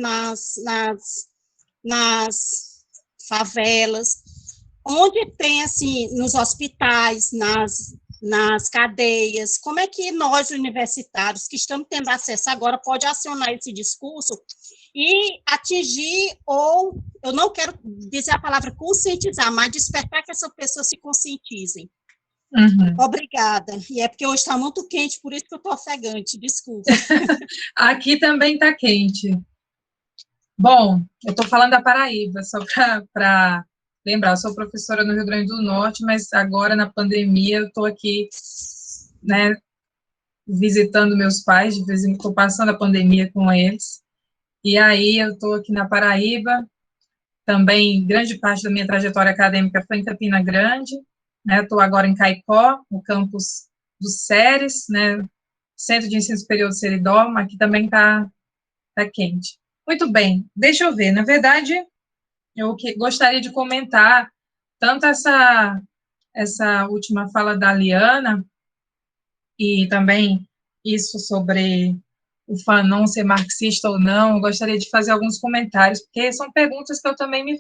nas favelas, onde tem, assim, nos hospitais, nas cadeias. Como é que nós, universitários, que estamos tendo acesso agora, pode acionar esse discurso e atingir, ou, eu não quero dizer a palavra conscientizar, mas despertar que essas pessoas se conscientizem. Uhum. Obrigada. E é porque hoje está muito quente, por isso que eu estou ofegante, desculpa. Aqui também está quente. Bom, eu estou falando da Paraíba, só para lembrar, eu sou professora no Rio Grande do Norte, mas agora, na pandemia, eu estou aqui, né, visitando meus pais, de vez em quando estou passando a pandemia com eles, e aí eu estou aqui na Paraíba, também grande parte da minha trajetória acadêmica foi em Campina Grande, né, estou agora em Caicó, no campus do SERES, né, Centro de Ensino Superior do Seridó, aqui também está quente. Muito bem, deixa eu ver, na verdade, eu gostaria de comentar tanto essa última fala da Liana, e também isso sobre o Fanon ser marxista ou não, eu gostaria de fazer alguns comentários, porque são perguntas que eu também me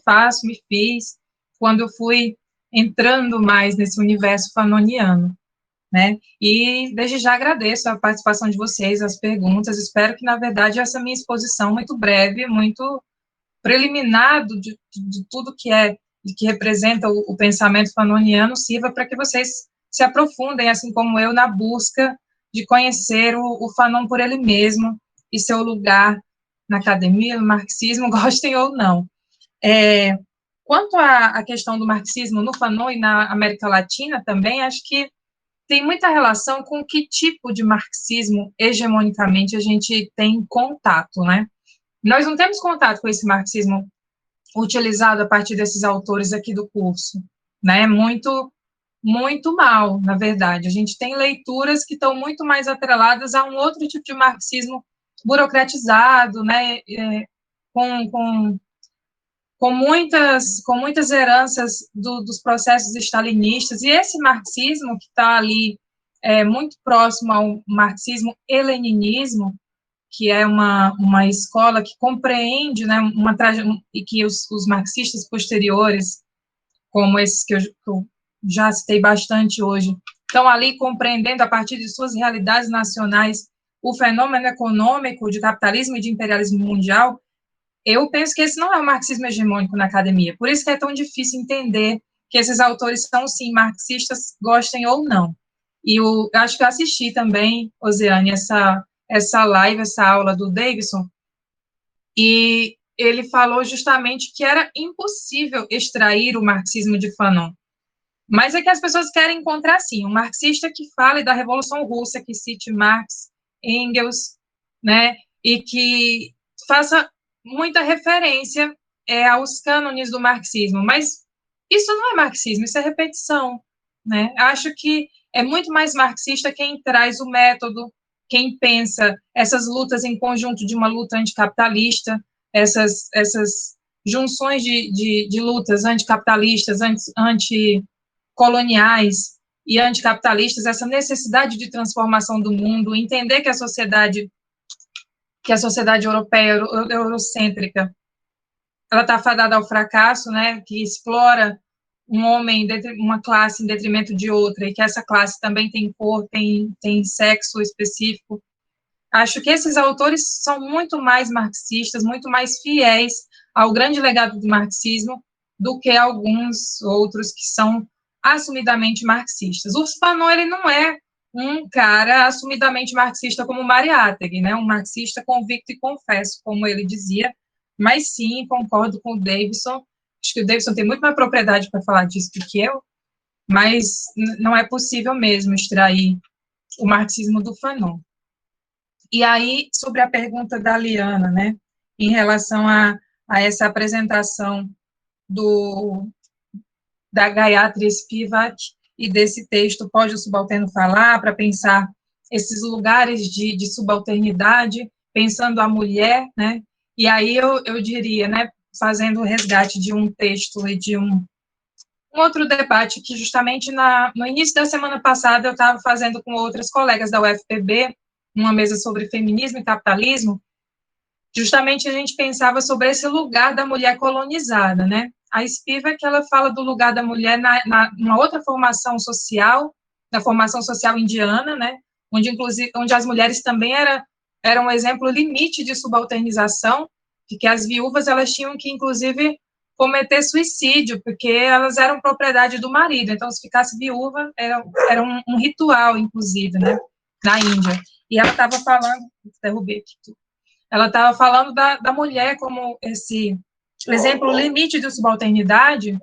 fiz, quando eu fui entrando mais nesse universo fanoniano, né? E desde já agradeço a participação de vocês, as perguntas, espero que, na verdade, essa minha exposição muito breve, muito preliminar de tudo que representa o pensamento fanoniano sirva para que vocês se aprofundem, assim como eu, na busca de conhecer o Fanon por ele mesmo e seu lugar na academia, no marxismo, gostem ou não. Quanto à questão do marxismo no Fanon e na América Latina também, acho que tem muita relação com que tipo de marxismo hegemonicamente a gente tem contato, né? Nós não temos contato com esse marxismo utilizado a partir desses autores aqui do curso, né? Muito, muito mal, na verdade. A gente tem leituras que estão muito mais atreladas a um outro tipo de marxismo burocratizado, né? Com muitas heranças dos processos stalinistas, e esse marxismo que está ali muito próximo ao marxismo-heleninismo, que é uma escola que compreende, né, e que os marxistas posteriores, como esses que eu já citei bastante hoje, estão ali compreendendo, a partir de suas realidades nacionais, o fenômeno econômico de capitalismo e de imperialismo mundial, eu penso que esse não é o marxismo hegemônico na academia, por isso que é tão difícil entender que esses autores são, sim, marxistas, gostem ou não. E eu acho que eu assisti também, Osiane, essa live, essa aula do Davidson, e ele falou justamente que era impossível extrair o marxismo de Fanon. Mas é que as pessoas querem encontrar, sim, um marxista que fale da Revolução Russa, que cite Marx, Engels, né, e que faça muita referência aos cânones do marxismo. Mas isso não é marxismo, isso é repetição, né? Acho que é muito mais marxista quem traz o método, quem pensa essas lutas em conjunto de uma luta anticapitalista, essas junções de lutas anticapitalistas, anticoloniais e anticapitalistas, essa necessidade de transformação do mundo, entender que a sociedade europeia, eurocêntrica, ela está fadada ao fracasso, né, que explora um homem, uma classe em detrimento de outra, e que essa classe também tem cor, tem sexo específico. Acho que esses autores são muito mais marxistas, muito mais fiéis ao grande legado do marxismo do que alguns outros que são assumidamente marxistas. O Fanon, ele não é um cara assumidamente marxista como Mariátegui, né? Um marxista convicto e confesso, como ele dizia, mas sim, concordo com o Davidson. Acho que o Davidson tem muito mais propriedade para falar disso do que eu, mas não é possível mesmo extrair o marxismo do Fanon. E aí, sobre a pergunta da Liana, né, em relação a essa apresentação da Gayatri Spivak e desse texto Pode o Subalterno Falar, para pensar esses lugares de subalternidade, pensando a mulher, né, e aí eu diria, né, fazendo o resgate de um texto e de um outro debate que justamente no início da semana passada eu estava fazendo com outras colegas da UFPB, uma mesa sobre feminismo e capitalismo, justamente a gente pensava sobre esse lugar da mulher colonizada, né? A Spivak, ela fala do lugar da mulher numa outra formação social, na formação social indiana, né? Onde as mulheres também eram um exemplo limite de subalternização, de que as viúvas, elas tinham que, inclusive, cometer suicídio, porque elas eram propriedade do marido, então, se ficasse viúva, era um ritual, inclusive, né? Na Índia. E ela estava falando, derrubei aqui tudo, ela estava falando da mulher como esse exemplo limite de subalternidade,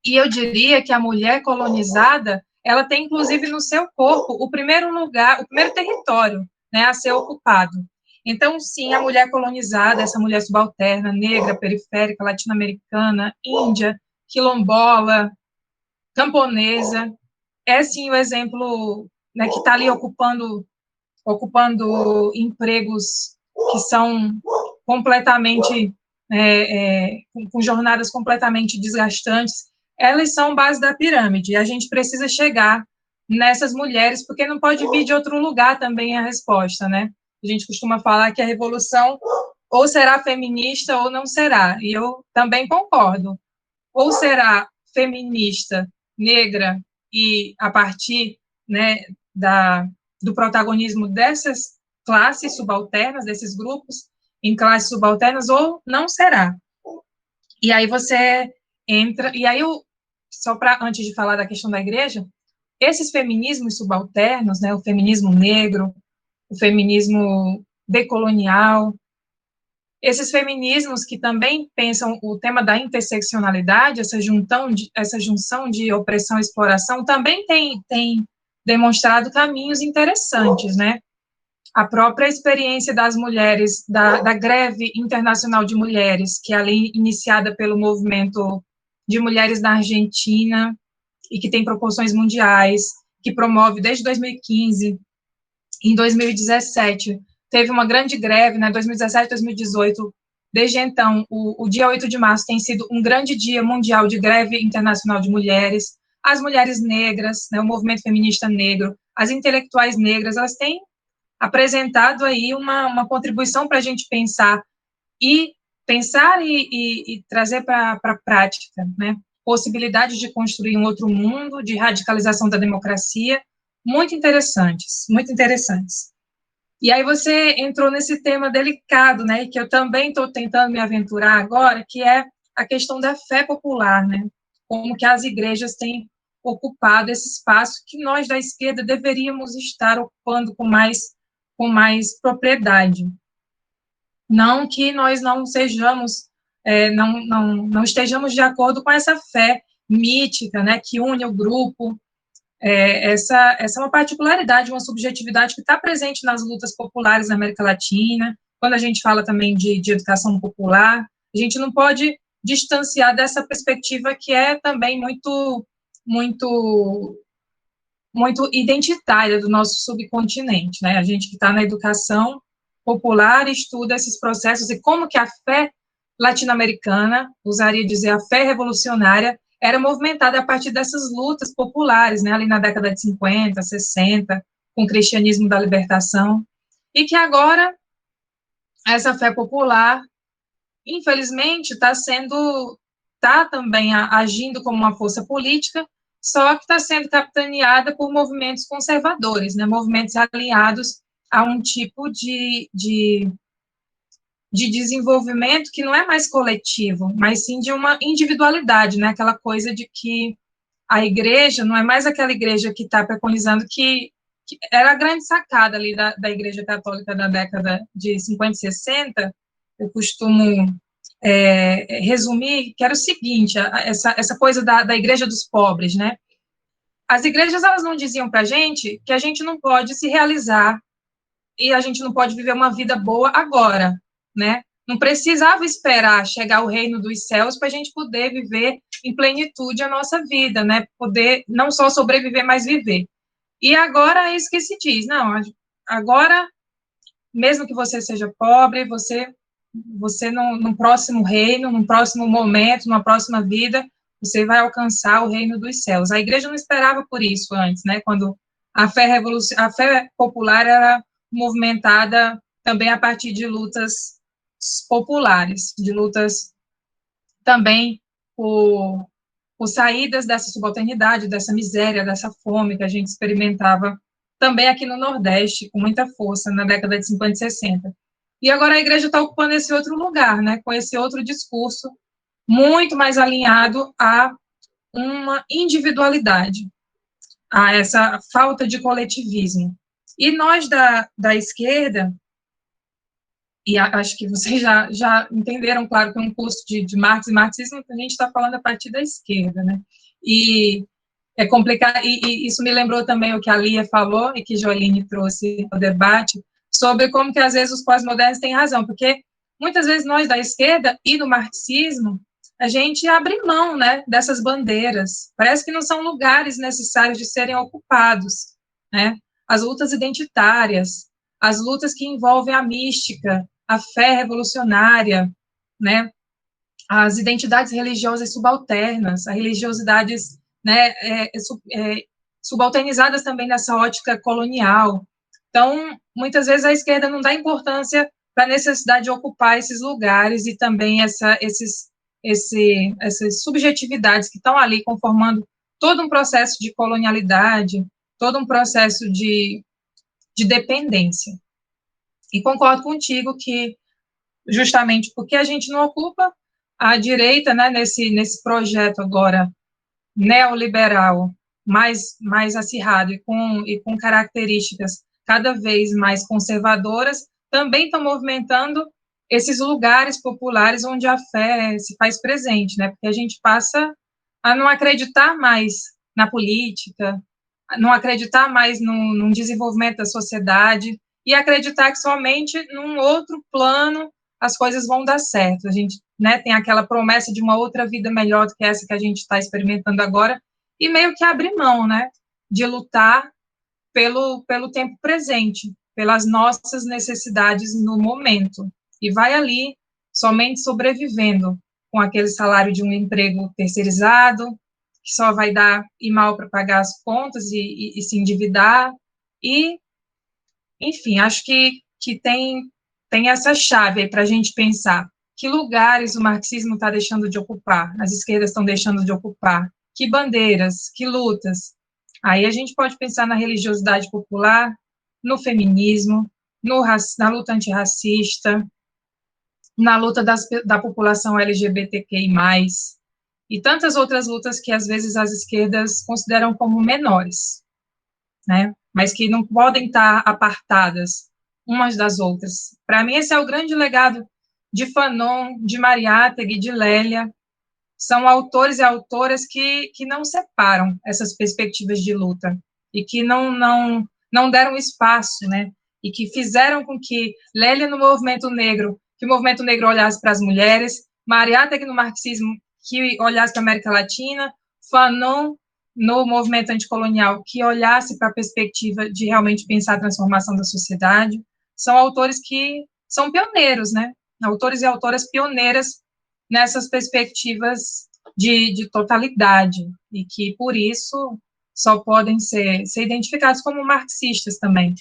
e eu diria que a mulher colonizada, ela tem, inclusive, no seu corpo, o primeiro lugar, o primeiro território, né, a ser ocupado. Então, sim, a mulher colonizada, essa mulher subalterna, negra, periférica, latino-americana, índia, quilombola, camponesa, é, sim, o exemplo, né, que está ali ocupando empregos que são completamente, com jornadas completamente desgastantes, elas são base da pirâmide, e a gente precisa chegar nessas mulheres, porque não pode vir de outro lugar também a resposta, né? A gente costuma falar que a revolução ou será feminista ou não será, e eu também concordo. Ou será feminista, negra, e a partir, né, do protagonismo dessas classes subalternas, desses grupos em classes subalternas, ou não será. E aí você entra, e aí só para, antes de falar da questão da igreja, esses feminismos subalternos, né, o feminismo negro, o feminismo decolonial, esses feminismos que também pensam o tema da interseccionalidade, essa junção de opressão e exploração, também tem demonstrado caminhos interessantes, né? A própria experiência das mulheres, da greve internacional de mulheres, que é ali iniciada pelo movimento de mulheres na Argentina, e que tem proporções mundiais, que promove desde 2015, em 2017, teve uma grande greve, né, 2017, 2018, desde então, o dia 8 de março tem sido um grande dia mundial de greve internacional de mulheres, as mulheres negras, né, o movimento feminista negro, as intelectuais negras, elas têm apresentado aí uma contribuição para a gente pensar e trazer para a prática, né, possibilidades de construir um outro mundo, de radicalização da democracia, muito interessantes, muito interessantes. E aí você entrou nesse tema delicado, né, que eu também estou tentando me aventurar agora, que é a questão da fé popular, né, como que as igrejas têm ocupado esse espaço que nós da esquerda deveríamos estar ocupando com mais propriedade. Não que nós não sejamos, não estejamos de acordo com essa fé mítica, né, que une o grupo. Essa é uma particularidade, uma subjetividade que está presente nas lutas populares na América Latina. Quando a gente fala também de educação popular, a gente não pode distanciar dessa perspectiva que é também muito identitária do nosso subcontinente, né? A gente que está na educação popular estuda esses processos e como que a fé latino-americana, usaria dizer a fé revolucionária, era movimentada a partir dessas lutas populares, né, ali na década de 50, 60, com o cristianismo da libertação, e que agora essa fé popular, infelizmente, está também agindo como uma força política, só que está sendo capitaneada por movimentos conservadores, né, movimentos alinhados a um tipo de desenvolvimento que não é mais coletivo, mas sim de uma individualidade, né? Aquela coisa de que a igreja não é mais aquela igreja que está preconizando que era a grande sacada ali da Igreja Católica da década de 50 e 60, eu costumo resumir, que era o seguinte, essa coisa da igreja dos pobres, né? As igrejas, elas não diziam para a gente que a gente não pode se realizar e a gente não pode viver uma vida boa agora, né? Não precisava esperar chegar o reino dos céus para a gente poder viver em plenitude a nossa vida, né? Poder não só sobreviver, mas viver. E agora é isso que se diz, não, agora, mesmo que você seja pobre, você num próximo reino, num próximo momento, numa próxima vida, você vai alcançar o reino dos céus. A igreja não esperava por isso antes, né? Quando a fé popular era movimentada também a partir de lutas populares, de lutas também por saídas dessa subalternidade, dessa miséria, dessa fome que a gente experimentava também aqui no Nordeste, com muita força, na década de 50 e 60. E agora a igreja está ocupando esse outro lugar, né, com esse outro discurso, muito mais alinhado a uma individualidade, a essa falta de coletivismo. E nós da esquerda, e acho que vocês já entenderam, claro, que é um curso de Marx e marxismo, que a gente está falando a partir da esquerda, né? E é complicado, e isso me lembrou também o que a Lia falou, e que Joline trouxe no debate, sobre como que às vezes os pós-modernos têm razão, porque muitas vezes nós da esquerda e do marxismo, a gente abre mão, né, dessas bandeiras, parece que não são lugares necessários de serem ocupados, né? As lutas identitárias, as lutas que envolvem a mística, a fé revolucionária, né, as identidades religiosas subalternas, as religiosidades, né, subalternizadas também nessa ótica colonial. Então, muitas vezes a esquerda não dá importância para a necessidade de ocupar esses lugares e também essas subjetividades que estão ali conformando todo um processo de colonialidade, todo um processo de dependência. E concordo contigo que, justamente porque a gente não ocupa, a direita, né, nesse projeto agora neoliberal, mais acirrado e com características cada vez mais conservadoras, também estão movimentando esses lugares populares onde a fé se faz presente, né, porque a gente passa a não acreditar mais na política, não acreditar mais num desenvolvimento da sociedade, e acreditar que somente num outro plano as coisas vão dar certo. A gente, né, tem aquela promessa de uma outra vida melhor do que essa que a gente está experimentando agora, e meio que abre mão, né, de lutar pelo tempo presente, pelas nossas necessidades no momento, e vai ali somente sobrevivendo com aquele salário de um emprego terceirizado, que só vai dar e mal para pagar as contas e se endividar, e enfim, acho que tem essa chave aí para a gente pensar que lugares o marxismo está deixando de ocupar, as esquerdas estão deixando de ocupar, que bandeiras, que lutas. Aí a gente pode pensar na religiosidade popular, no feminismo, na luta antirracista, na luta da população LGBTQI+, e tantas outras lutas que, às vezes, as esquerdas consideram como menores, né? Mas que não podem estar apartadas umas das outras. Para mim, esse é o grande legado de Fanon, de Mariátegui, de Lélia. São autores e autoras que não separam essas perspectivas de luta e que não deram espaço, né? E que fizeram com que Lélia no movimento negro, que o movimento negro olhasse para as mulheres, Mariátegui no marxismo, que olhasse para a América Latina, Fanon no movimento anticolonial, que olhasse para a perspectiva de realmente pensar a transformação da sociedade. São autores que são pioneiros, né? Autores e autoras pioneiras nessas perspectivas de totalidade, e que, por isso, só podem ser identificados como marxistas também.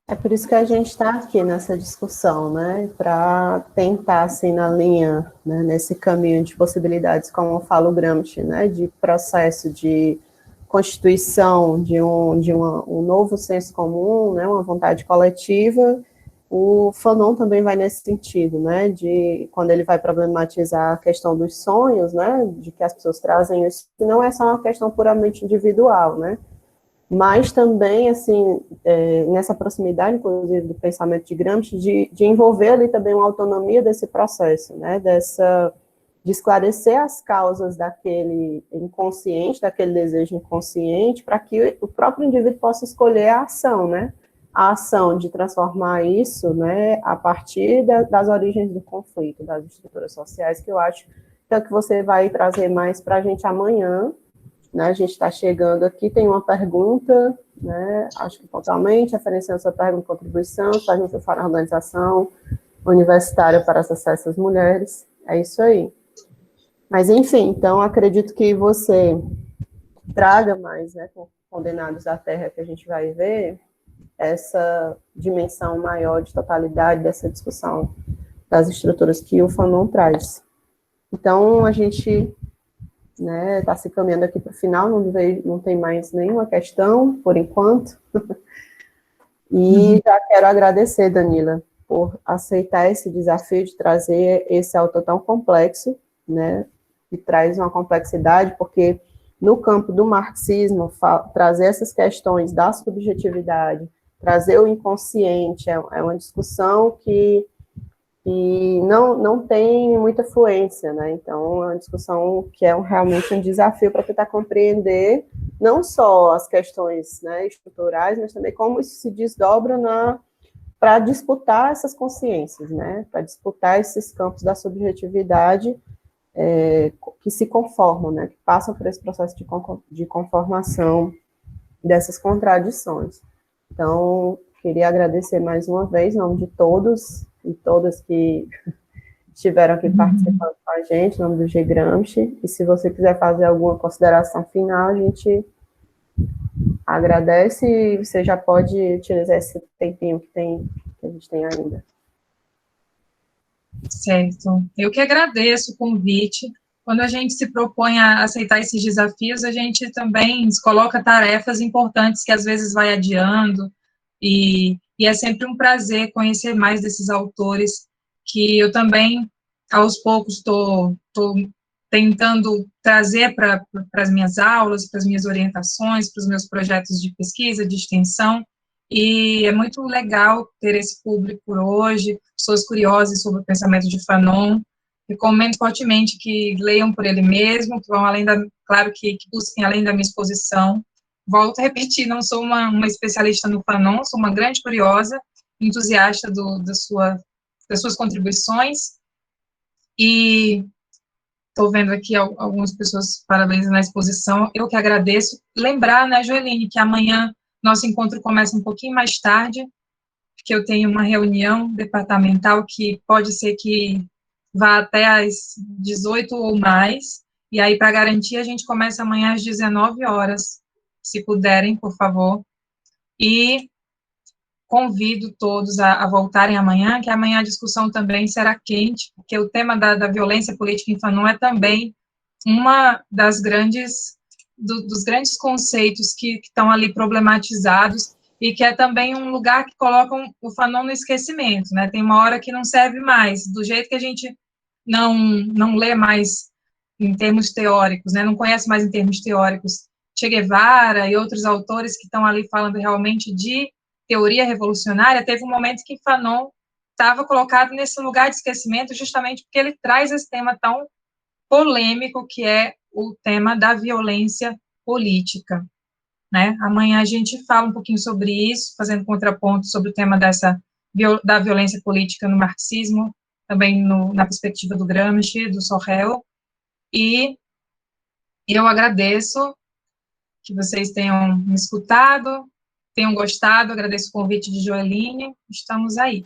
É por isso que a gente está aqui nessa discussão, né, para tentar, assim, na linha, né, nesse caminho de possibilidades, como fala o Gramsci, né, de processo de constituição de um novo senso comum, né, uma vontade coletiva. O Fanon também vai nesse sentido, né, de quando ele vai problematizar a questão dos sonhos, né, de que as pessoas trazem isso, que não é só uma questão puramente individual, né, mas também, assim, nessa proximidade, inclusive, do pensamento de Gramsci, de envolver ali também uma autonomia desse processo, né, de esclarecer as causas daquele inconsciente, daquele desejo inconsciente, para que o próprio indivíduo possa escolher a ação, né, a ação de transformar isso, né, a partir das origens do conflito, das estruturas sociais, que eu acho que é o que você vai trazer mais para a gente amanhã, né, a gente está chegando aqui, tem uma pergunta, né, acho que pontualmente, referenciando sua pergunta e contribuição, faz necessária a organização universitária para acessar essas mulheres, é isso aí. Mas, enfim, então, acredito que você traga mais, né, com Condenados da Terra, que a gente vai ver, essa dimensão maior de totalidade dessa discussão das estruturas que o Fanon traz. Então, a gente está se caminhando aqui para o final, não tem mais nenhuma questão, por enquanto. E já quero agradecer, Danila, por aceitar esse desafio de trazer esse autor tão complexo, né, que traz uma complexidade, porque no campo do marxismo, trazer essas questões da subjetividade, trazer o inconsciente, é uma discussão que não tem muita fluência, né? Então, é uma discussão que é realmente um desafio para tentar compreender não só as questões, né, estruturais, mas também como isso se desdobra para disputar essas consciências, né? Para disputar esses campos da subjetividade que se conformam, né? Que passam por esse processo de conformação dessas contradições. Então, queria agradecer mais uma vez, em nome de todos e todas que estiveram aqui participando com a gente, em nome do G. Gramsci, e se você quiser fazer alguma consideração final, a gente agradece e você já pode utilizar esse tempinho que a gente tem ainda. Certo. Eu que agradeço o convite. Quando a gente se propõe a aceitar esses desafios, a gente também coloca tarefas importantes que às vezes vai adiando, e é sempre um prazer conhecer mais desses autores, que eu também, aos poucos, estou tentando trazer para as minhas aulas, para as minhas orientações, para os meus projetos de pesquisa, de extensão, e é muito legal ter esse público por hoje, pessoas curiosas sobre o pensamento de Fanon. Recomendo fortemente que leiam por ele mesmo, que vão além claro que busquem além da minha exposição. Volto a repetir, não sou uma especialista no Fanon, sou uma grande curiosa, entusiasta das suas contribuições, e estou vendo aqui algumas pessoas parabenizando na exposição, eu que agradeço. Lembrar, né, Joeline, que amanhã nosso encontro começa um pouquinho mais tarde, porque eu tenho uma reunião departamental que pode ser que vá até às 18 ou mais, e aí, para garantir, a gente começa amanhã às 19 horas, se puderem, por favor, e convido todos a voltarem amanhã, que amanhã a discussão também será quente, porque o tema da violência política em Fanon é também uma das dos grandes conceitos que estão ali problematizados e que é também um lugar que colocam o Fanon no esquecimento, né? Tem uma hora que não serve mais, do jeito que a gente não lê mais em termos teóricos, né? Não conhece mais em termos teóricos Che Guevara e outros autores que estão ali falando realmente de teoria revolucionária. Teve um momento que Fanon estava colocado nesse lugar de esquecimento justamente porque ele traz esse tema tão polêmico que é o tema da violência política, né? Amanhã a gente fala um pouquinho sobre isso, fazendo contraponto sobre o tema da violência política no marxismo, também na perspectiva do Gramsci, do Sorrell, e eu agradeço que vocês tenham me escutado, tenham gostado, agradeço o convite de Joeline, estamos aí.